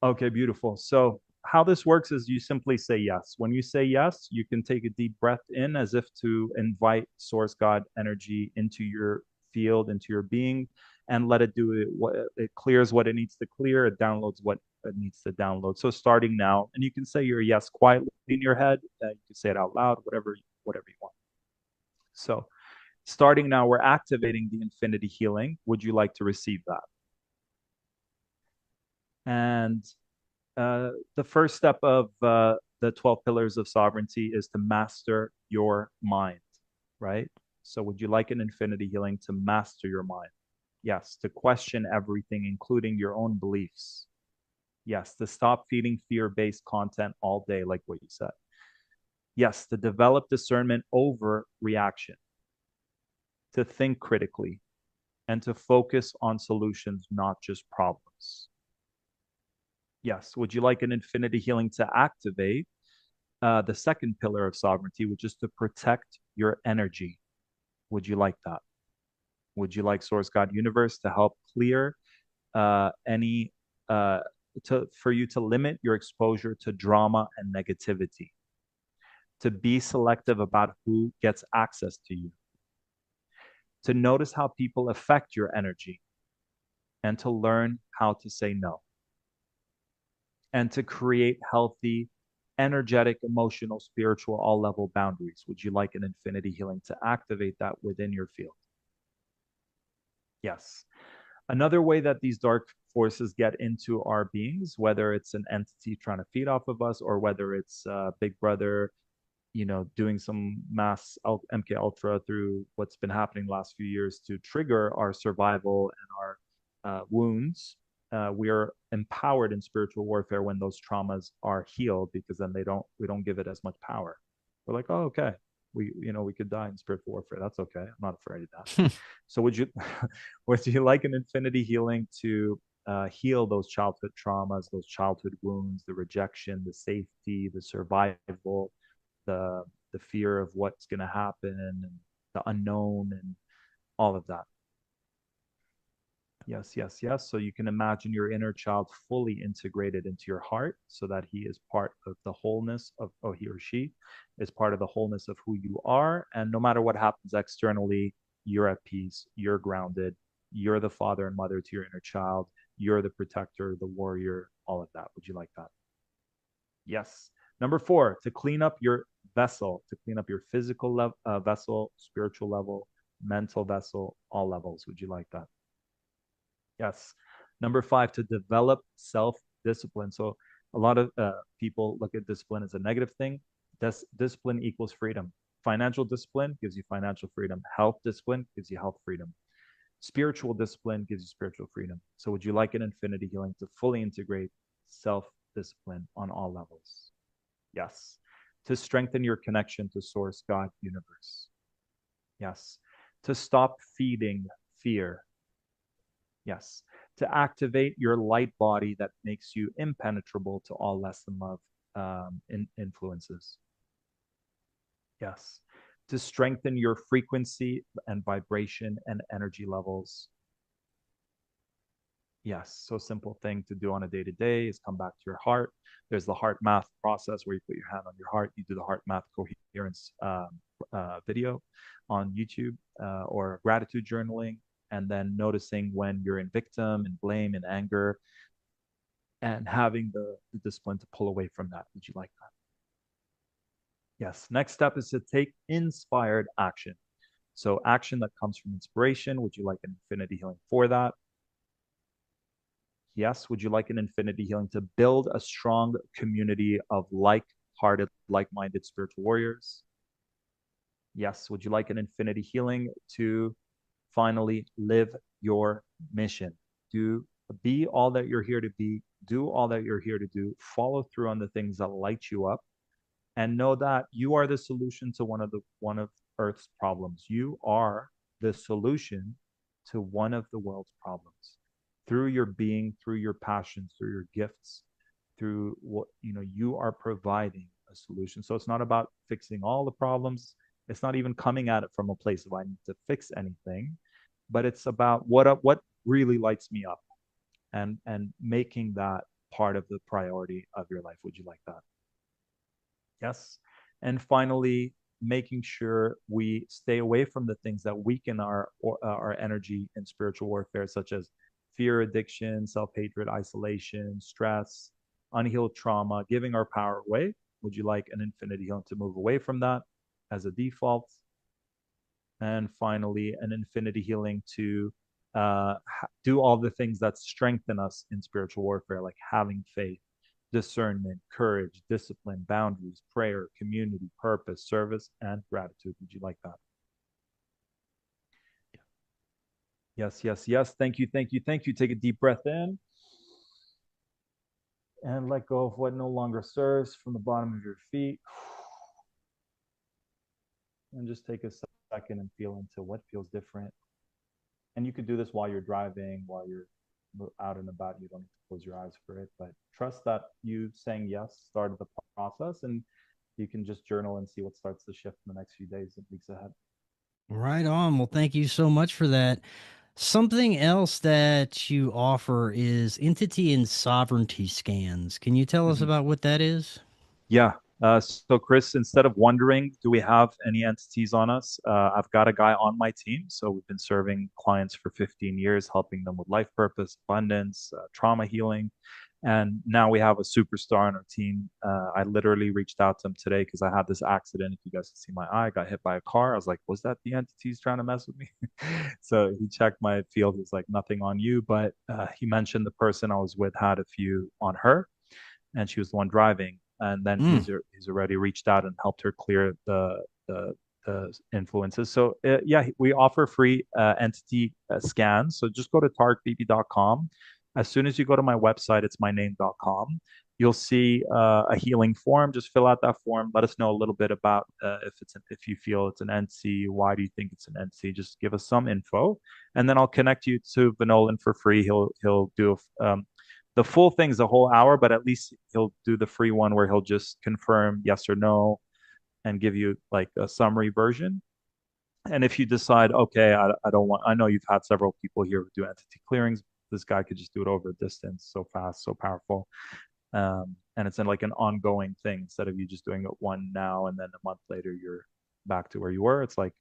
Okay, beautiful. So how this works is you simply say yes. When you say yes, you can take a deep breath in as if to invite source God energy into your field, into your being, and let it do it. What it clears what it needs to clear, it downloads what it needs to download. So starting now, and you can say your yes quietly in your head. You can say it out loud, whatever you want. So starting now, we're activating the infinity healing. Would you like to receive that? And the first step of the 12 pillars of sovereignty is to master your mind, right? So, would you like an infinity healing to master your mind? Yes. To question everything, including your own beliefs. Yes. To stop feeding fear based content all day, like what you said. Yes. To develop discernment over reaction, to think critically, and to focus on solutions, not just problems. Yes. Would you like an infinity healing to activate the second pillar of sovereignty, which is to protect your energy? Would you like that? Would you like Source God Universe to help clear any for you to limit your exposure to drama and negativity, to be selective about who gets access to you, to notice how people affect your energy, and to learn how to say no, and to create healthy, energetic, emotional, spiritual, all level boundaries? Would you like an infinity healing to activate that within your field? Yes. Another way that these dark forces get into our beings, whether it's an entity trying to feed off of us or whether it's Big Brother, doing some mass MK Ultra through what's been happening the last few years to trigger our survival and our wounds. We are empowered in spiritual warfare when those traumas are healed, because then we don't give it as much power. We're like, oh, okay, we could die in spiritual warfare. That's okay. I'm not afraid of that. So would you like an infinity healing to heal those childhood traumas, those childhood wounds, the rejection, the safety, the survival, the fear of what's going to happen, and the unknown, and all of that? Yes, yes, yes. So you can imagine your inner child fully integrated into your heart so that he is part of the wholeness of, or he or she is part of the wholeness of who you are. And no matter what happens externally, you're at peace, you're grounded, you're the father and mother to your inner child, you're the protector, the warrior, all of that. Would you like that? Yes. Number 4, to clean up your vessel, to clean up your physical vessel, spiritual level, mental vessel, all levels. Would you like that? Yes. Number 5, to develop self-discipline. So a lot of people look at discipline as a negative thing. Discipline equals freedom. Financial discipline gives you financial freedom. Health discipline gives you health freedom. Spiritual discipline gives you spiritual freedom. So would you like an infinity healing to fully integrate self-discipline on all levels? Yes. To strengthen your connection to source, God, universe? Yes. To stop feeding fear? Yes. To activate your light body that makes you impenetrable to all less than love influences? Yes. To strengthen your frequency and vibration and energy levels? Yes. So simple thing to do on a day to day is come back to your heart. There's the heart math process where you put your hand on your heart. You do the heart math coherence video on YouTube, or gratitude journaling, and then noticing when you're in victim and blame and anger, and having the discipline to pull away from that. Would you like that? Yes. Next step is to take inspired action. So action that comes from inspiration. Would you like an infinity healing for that? Yes. Would you like an infinity healing to build a strong community of like-hearted, like-minded spiritual warriors? Yes. Would you like an infinity healing to finally live your mission? Do Be all that you're here to be, do all that you're here to do, follow through on the things that light you up, and know that you are the solution to one of Earth's problems. You are the solution to one of the world's problems through your being, through your passions, through your gifts, through what you are providing a solution. So it's not about fixing all the problems. It's not even coming at it from a place of I need to fix anything, but it's about what really lights me up, and making that part of the priority of your life. Would you like that? Yes. And finally, making sure we stay away from the things that weaken our energy in spiritual warfare, such as fear, addiction, self-hatred, isolation, stress, unhealed trauma, giving our power away. Would you like an infinity healing to move away from that as a default? And finally, an infinity healing to do all the things that strengthen us in spiritual warfare, like having faith, discernment, courage, discipline, boundaries, prayer, community, purpose, service, and gratitude. Would you like that? Yes, yes, yes. Thank you, thank you, thank you. Take a deep breath in and let go of what no longer serves from the bottom of your feet. And just take a second and feel into what feels different. And you could do this while you're driving, while you're out and about. You don't need to close your eyes for it, but trust that you saying yes started the process, and you can just journal and see what starts to shift in the next few days and weeks ahead. Right on. Well, thank you so much for that. Something else that you offer is entity and sovereignty scans. Can you tell us Mm-hmm. about what that is? Yeah. So, Chris, instead of wondering, do we have any entities on us? I've got a guy on my team. So, we've been serving clients for 15 years, helping them with life purpose, abundance, trauma healing. And now we have a superstar on our team. I literally reached out to him today because I had this accident. If you guys can see my eye, I got hit by a car. I was like, was that the entities trying to mess with me? So, he checked my field. He's like, nothing on you. But he mentioned the person I was with had a few on her, and she was the one driving. And then Mm. he's already reached out and helped her clear the influences. So yeah, we offer free entity scans. So just go to tarekbb.com. As soon as you go to my website, it's myname.com. You'll see a healing form. Just fill out that form. Let us know a little bit about if you feel it's an entity. Why do you think it's an entity? Just give us some info, and then I'll connect you to Vanolan for free. He'll do the full thing's a whole hour, but at least he'll do the free one where he'll just confirm yes or no and give you like a summary version. And if you decide, okay, I don't want, I know you've had several people here who do entity clearings. This guy could just do it over a distance, so fast, so powerful. And it's in like an ongoing thing instead of you just doing it one now and then a month later you're back to where you were. It's like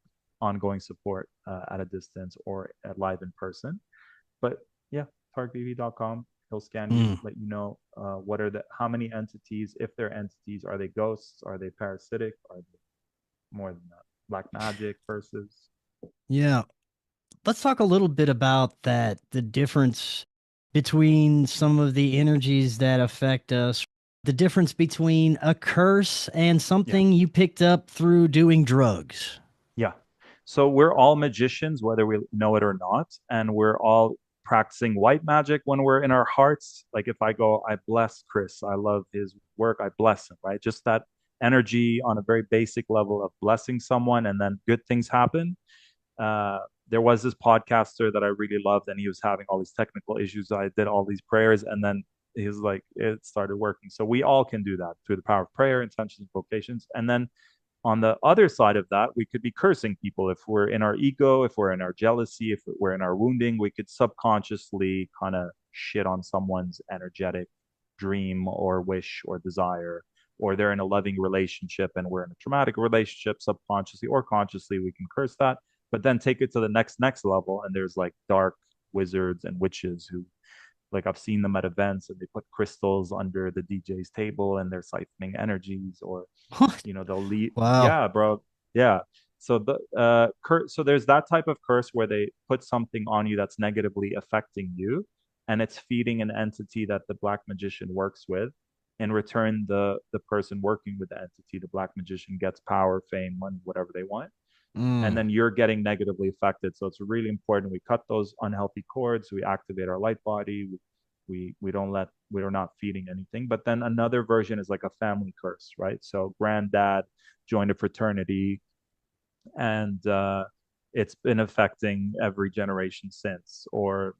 ongoing support at a distance or at live in person. But yeah, tarekbb.com. He'll scan you, Mm. let you know how many entities, if they're entities, are they ghosts, are they parasitic, are they more than that, black magic versus. Yeah. Let's talk a little bit about that, the difference between some of the energies that affect us, the difference between a curse and Yeah. something you picked up through doing drugs. Yeah. So we're all magicians, whether we know it or not. And we're all practicing white magic when we're in our hearts. Like if I go, I bless Chris, I love his work, I bless him, right? Just that energy on a very basic level of blessing someone, and then good things happen. Uh, there was this podcaster that I really loved, and he was having all these technical issues. I did all these prayers, and then he was like, it started working. So we all can do that through the power of prayer, intentions, vocations. And then on the other side of that, we could be cursing people. If we're in our ego, if we're in our jealousy, if we're in our wounding, we could subconsciously kind of shit on someone's energetic dream or wish or desire. Or they're in a loving relationship and we're in a traumatic relationship, subconsciously or consciously, we can curse that. But then take it to the next level, and there's like dark wizards and witches who, like, I've seen them at events and they put crystals under the DJ's table and they're siphoning energies, or What? they'll leave. Wow. Yeah, bro. Yeah. So so there's that type of curse where they put something on you that's negatively affecting you, and it's feeding an entity that the black magician works with. In return, the person working with the entity, the black magician, gets power, fame, money, whatever they want. and Mm. then you're getting negatively affected. So it's really important we cut those unhealthy cords, we activate our light body, we're not feeding anything. But then another version is like a family curse, right? So granddad joined a fraternity, and it's been affecting every generation since. Or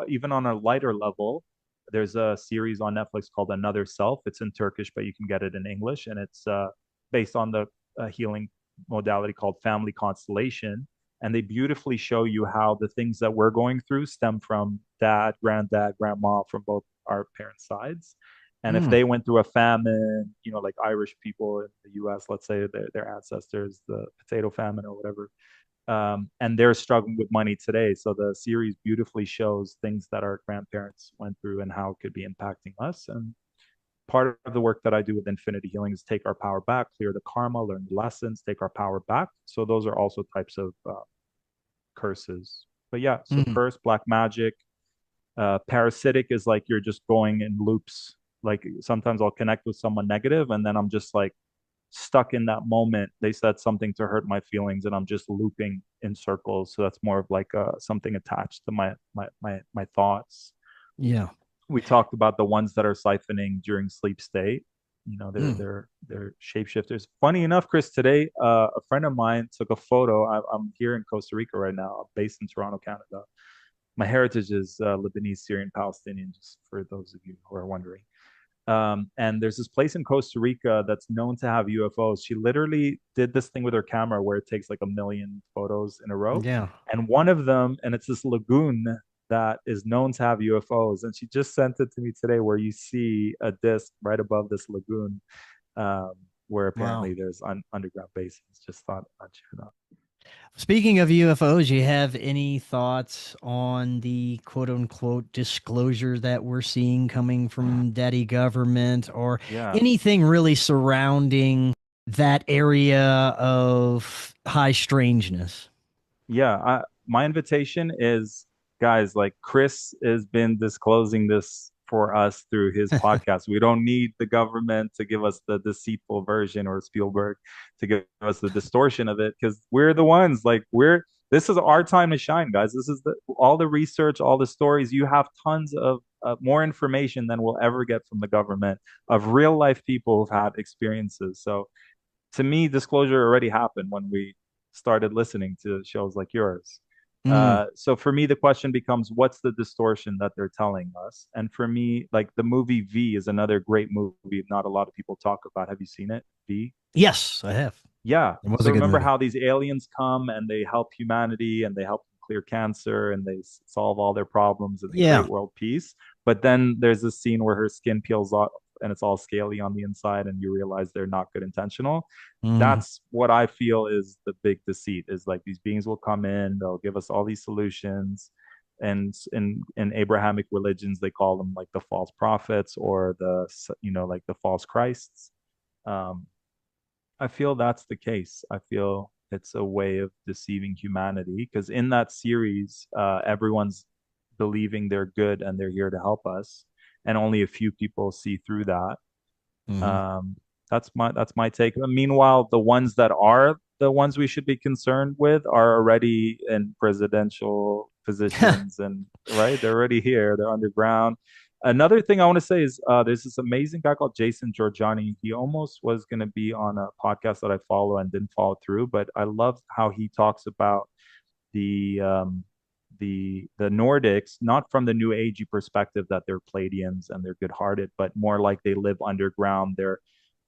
even on a lighter level, there's a series on Netflix called Another Self. It's in Turkish, but you can get it in English, and it's based on the healing modality called family constellation. And they beautifully show you how the things that we're going through stem from dad, granddad, grandma, from both our parents' sides. And if Mm. they went through a famine, like Irish people in the US, let's say their ancestors, the potato famine or whatever, and they're struggling with money today. So the series beautifully shows things that our grandparents went through and how it could be impacting us. And part of the work that I do with Infinity Healing is take our power back, clear the karma, learn the lessons, take our power back. So those are also types of curses. But yeah, so Mm. curse, black magic, parasitic is like you're just going in loops. Like sometimes I'll connect with someone negative and then I'm just like stuck in that moment. They said something to hurt my feelings and I'm just looping in circles. So that's more of like something attached to my thoughts. Yeah. We talked about the ones that are siphoning during sleep state. They're Mm. they're they're shapeshifters. Funny enough, Chris, today a friend of mine took a photo. I'm here in Costa Rica right now. I'm based in Toronto, Canada. My heritage is Lebanese, Syrian, Palestinian, just for those of you who are wondering. And there's this place in Costa Rica that's known to have UFOs. She literally did this thing with her camera where it takes like a million photos in a row. Yeah. And one of them, and it's this lagoon that is known to have UFOs. And she just sent it to me today where you see a disc right above this lagoon, um, where Wow. apparently there's underground bases. Just thought I'd share that. Speaking of UFOs, you have any thoughts on the quote unquote disclosure that we're seeing coming from daddy government or Yeah. anything really surrounding that area of high strangeness? Yeah, my invitation is, guys, like Chris has been disclosing this for us through his podcast. We don't need the government to give us the deceitful version or Spielberg to give us the distortion of it because we're the ones like this is our time to shine, guys. This is all the research, all the stories. You have tons of more information than we'll ever get from the government of real life people who've had experiences. So to me, disclosure already happened when we started listening to shows like yours. Mm. So for me, the question becomes, what's the distortion that they're telling us? And for me, like the movie V is another great movie. Not a lot of people talk about. Have you seen it? V? Yes, I have. Yeah. It was So a good remember movie. how these aliens come and they help humanity and they help clear cancer and they solve all their problems and they Yeah. create world peace. But then there's this scene where her skin peels off and it's all scaly on the inside and you realize they're not good intentional. Mm. That's what I feel is the big deceit is like these beings will come in, they'll give us all these solutions. And in Abrahamic religions, they call them like the false prophets or like the false Christs. Um, I feel that's the case. I feel it's a way of deceiving humanity because in that series, everyone's believing they're good and they're here to help us, and only a few people see through that. Hmm. Um, that's my take. Meanwhile, the ones that are the ones we should be concerned with are already in presidential positions, and right, they're already here. They're underground. Another thing I want to say is there's this amazing guy called Jason Georgiani. He almost was going to be on a podcast that I follow and didn't follow through, but I love how he talks about the um, the Nordics, not from the New Agey perspective that they're Pleiadians and they're good-hearted, but more like they live underground.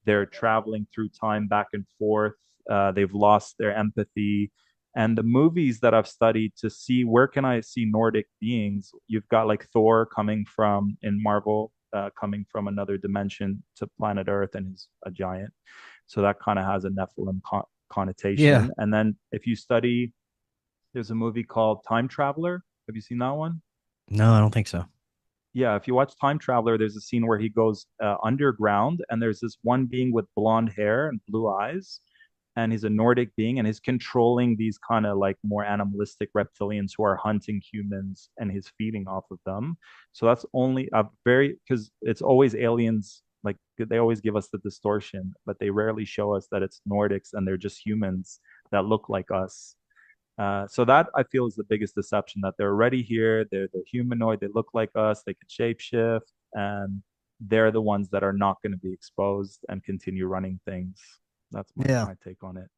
They're traveling through time back and forth. They've lost their empathy. And the movies that I've studied to see where can I see Nordic beings, you've got like Thor coming from in Marvel, coming from another dimension to planet Earth, and he's a giant. So that kind of has a Nephilim Yeah. connotation. And then if you study there's a movie called Time Traveler. Have you seen that one? No, I don't think so. Yeah, if you watch Time Traveler, there's a scene where he goes underground, and there's this one being with blonde hair and blue eyes, and he's a Nordic being, and he's controlling these kind of like more animalistic reptilians who are hunting humans, and he's feeding off of them. So that's only a very because it's always aliens. Like they always give us the distortion, but they rarely show us that it's Nordics and they're just humans that look like us. So that I feel is the biggest deception, that they're already here. They're humanoid. They look like us. They can shapeshift, and they're the ones that are not going to be exposed and continue running things. That's Yeah. my take on it.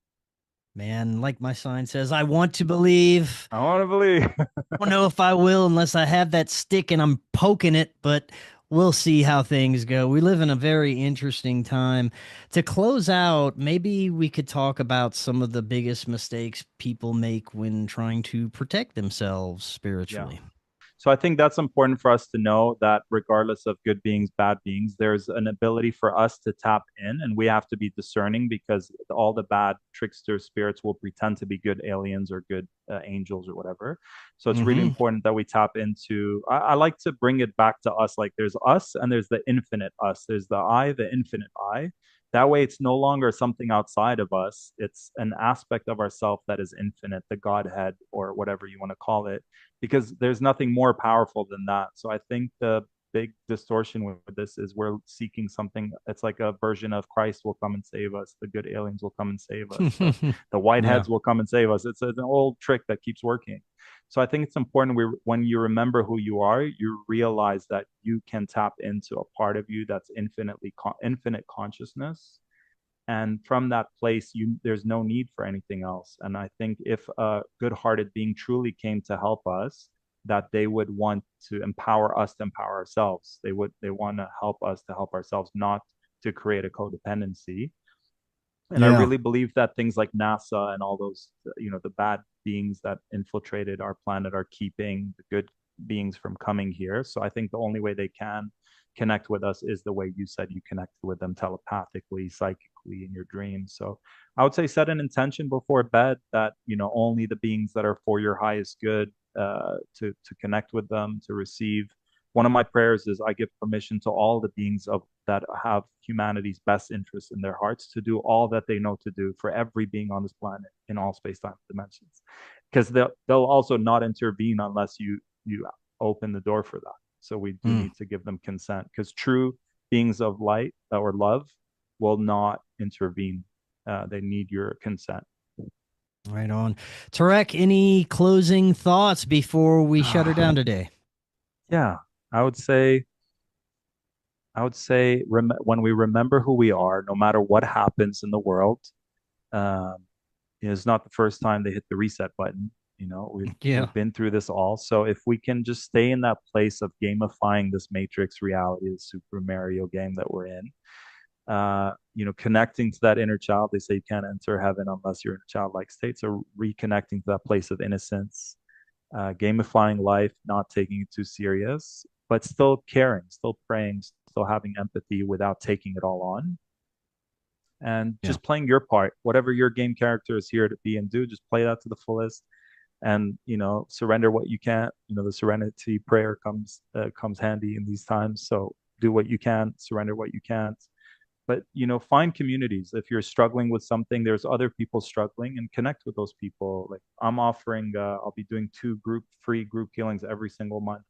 Man, like my sign says, I want to believe. I want to believe. I don't know if I will unless I have that stick and I'm poking it, but we'll see how things go. We live in a very interesting time. To close out, maybe we could talk about some of the biggest mistakes people make when trying to protect themselves Yeah. spiritually. So I think that's important for us to know, that regardless of good beings, bad beings, there's an ability for us to tap in, and we have to be discerning, because all the bad trickster spirits will pretend to be good aliens or good angels or whatever. So it's really Mm-hmm. important that we tap into. I like to bring it back to us. Like, there's us and there's the infinite us. There's the I, the infinite I. That way, it's no longer something outside of us. It's an aspect of ourself that is infinite, the Godhead, or whatever you want to call it, because there's nothing more powerful than that. So I think the big distortion with this is we're seeking something. It's like a version of Christ will come and save us. The good aliens will come and save us. The Yeah. whiteheads will come and save us. It's an old trick that keeps working. So I think it's important, when you remember who you are, you realize that you can tap into a part of you that's infinite consciousness, and from that place, there's no need for anything else. And I think if a good-hearted being truly came to help us, that they would want to empower us to empower ourselves. They want to help us to help ourselves, not to create a codependency. And I Yeah. really believe that things like NASA and all those, the bad beings that infiltrated our planet are keeping the good beings from coming here. So I think the only way they can connect with us is the way you said you connect with them, telepathically, psychically, in your dreams. So I would say set an intention before bed that, only the beings that are for your highest good, to connect with them, to receive. One of my prayers is I give permission to all the beings that have humanity's best interests in their hearts to do all that they know to do for every being on this planet in all space-time dimensions, because they'll also not intervene unless you open the door for that. So we do Mm. need to give them consent, because true beings of light or love will not intervene. They need your consent. Right on. Tarek, any closing thoughts before we shut her down today? Yeah, I would say when we remember who we are, no matter what happens in the world, um, it's not the first time they hit the reset button. Yeah. We've been through this all. So if we can just stay in that place of gamifying this Matrix reality, the Super Mario game that we're in, connecting to that inner child. They say you can't enter heaven unless you're in a childlike state. So reconnecting to that place of innocence, gamifying life, not taking it too serious, but still caring, still praying, still having empathy without taking it all on, and Yeah. just playing your part. Whatever your game character is here to be and do, just play that to the fullest, and surrender what you can't. The serenity prayer comes handy in these times. So do what you can, surrender what you can't. But find communities. If you're struggling with something, there's other people struggling, and connect with those people. Like, I'm offering, I'll be doing two free group healings every single month,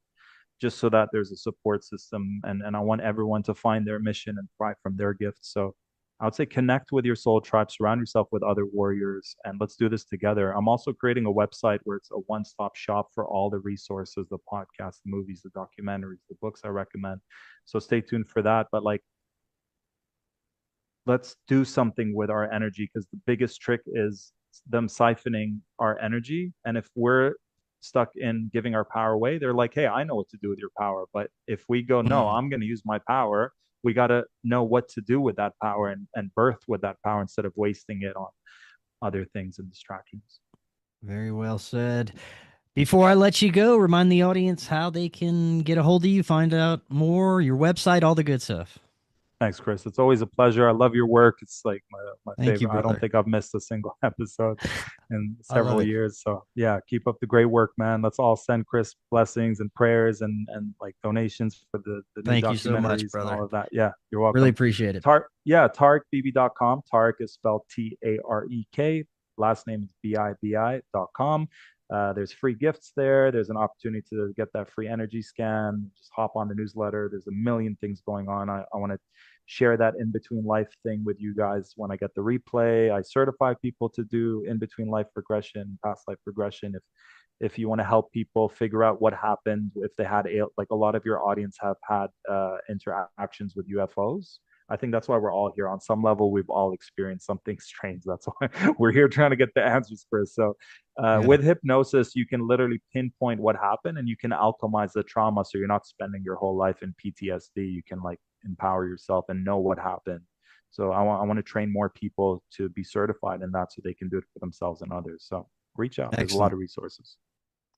just so that there's a support system, and I want everyone to find their mission and thrive from their gifts. So I would say connect with your soul tribe, surround yourself with other warriors, and let's do this together. I'm also creating a website where it's a one-stop shop for all the resources, the podcasts, the movies, the documentaries, the books I recommend. So stay tuned for that. But like, let's do something with our energy, because the biggest trick is them siphoning our energy. And if we're stuck in giving our power away, they're like, hey, I know what to do with your power. But if we go, no, Mm. I'm going to use my power, we got to know what to do with that power, and birth with that power, instead of wasting it on other things and distractions. Very well said. Before I let you go, remind the audience how they can get a hold of you, find out more, your website, all the good stuff. Thanks, Chris. It's always a pleasure. I love your work. It's like my Thank you, favorite. I don't brother. think I've missed a single episode in I love several it. years. So yeah, keep up the great work, man. Let's all send Chris blessings and prayers, and like donations for the new Thank you so much, documentaries and brother. all of that. Yeah, you're Really welcome. appreciate it. TarekBibi.com. Tarek is spelled Tarek. Last name is Bibi.com. There's free gifts there. There's an opportunity to get that free energy scan. Just hop on the newsletter. There's a million things going on. I want to share that in between life thing with you guys when I get the replay. I certify people to do in between life regression, past life regression. If you want to help people figure out what happened, if they had like a lot of your audience have had interactions with UFOs. I think that's why we're all here. On some level, we've all experienced something strange. That's why we're here trying to get the answers first. So, Yeah. with hypnosis, you can literally pinpoint what happened and you can alchemize the trauma. So you're not spending your whole life in PTSD. You can like empower yourself and know what happened. So I want to train more people to be certified in that so they can do it for themselves and others. So reach out. There's a lot Excellent. of resources.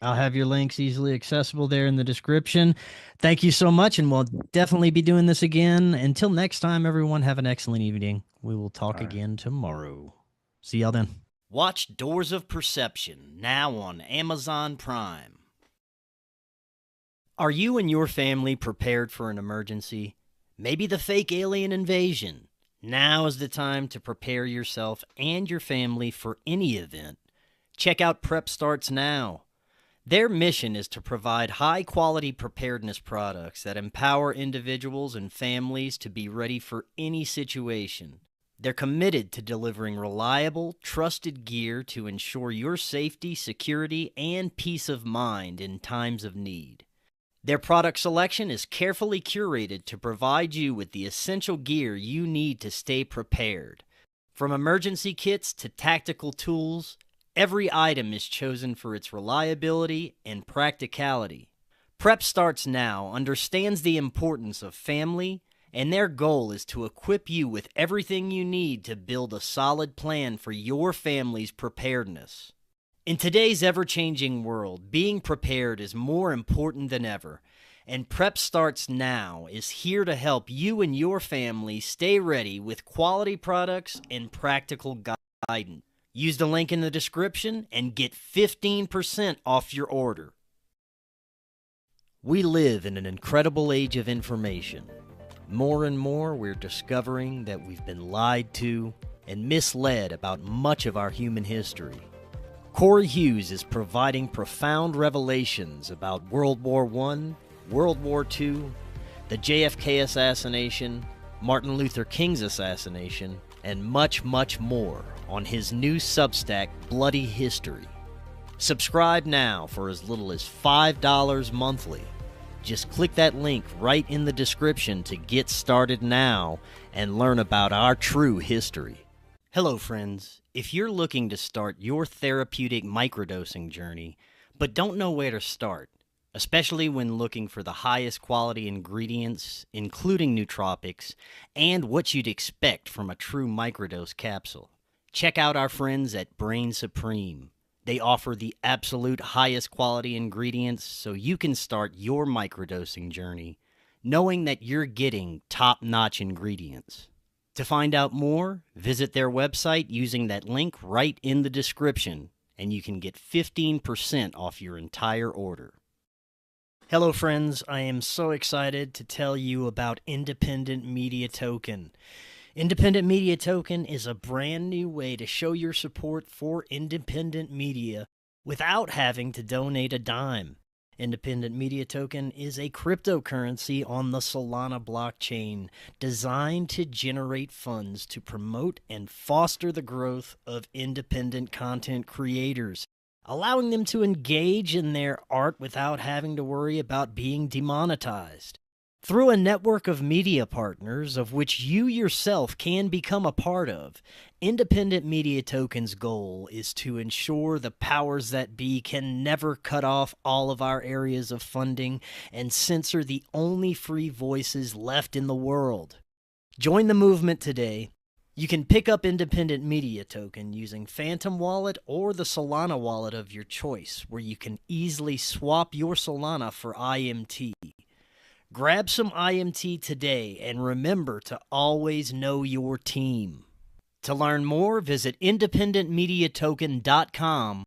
I'll have your links easily accessible there in the description. Thank you so much, and we'll definitely be doing this again. Until next time, everyone, have an excellent evening. We will talk All right. again tomorrow. See y'all then. Watch Doors of Perception, now on Amazon Prime. Are you and your family prepared for an emergency? Maybe the fake alien invasion. Now is the time to prepare yourself and your family for any event. Check out Prep Starts Now. Their mission is to provide high-quality preparedness products that empower individuals and families to be ready for any situation. They're committed to delivering reliable, trusted gear to ensure your safety, security, and peace of mind in times of need. Their product selection is carefully curated to provide you with the essential gear you need to stay prepared. From emergency kits to tactical tools, every item is chosen for its reliability and practicality. Prep Starts Now understands the importance of family, and their goal is to equip you with everything you need to build a solid plan for your family's preparedness. In today's ever-changing world, being prepared is more important than ever, and Prep Starts Now is here to help you and your family stay ready with quality products and practical guidance. Use the link in the description and get 15% off your order. We live in an incredible age of information. More and more, we're discovering that we've been lied to and misled about much of our human history. Corey Hughes is providing profound revelations about World War I, World War II, the JFK assassination, Martin Luther King's assassination, and much, much more on his new Substack, Bloody History. Subscribe now for as little as $5 monthly. Just click that link right in the description to get started now and learn about our true history. Hello, friends. If you're looking to start your therapeutic microdosing journey, but don't know where to start, especially when looking for the highest quality ingredients, including nootropics, and what you'd expect from a true microdose capsule, check out our friends at Brain Supreme. They offer the absolute highest quality ingredients so you can start your microdosing journey, knowing that you're getting top-notch ingredients. To find out more, visit their website using that link right in the description, and you can get 15% off your entire order. Hello, friends. I am so excited to tell you about Independent Media Token. Independent Media Token is a brand new way to show your support for independent media without having to donate a dime. Independent Media Token is a cryptocurrency on the Solana blockchain designed to generate funds to promote and foster the growth of independent content creators, allowing them to engage in their art without having to worry about being demonetized. Through a network of media partners, of which you yourself can become a part of, Independent Media Token's goal is to ensure the powers that be can never cut off all of our areas of funding and censor the only free voices left in the world. Join the movement today. You can pick up Independent Media Token using Phantom Wallet or the Solana wallet of your choice, where you can easily swap your Solana for IMT. Grab some IMT today and remember to always know your team. To learn more, visit independentmediatoken.com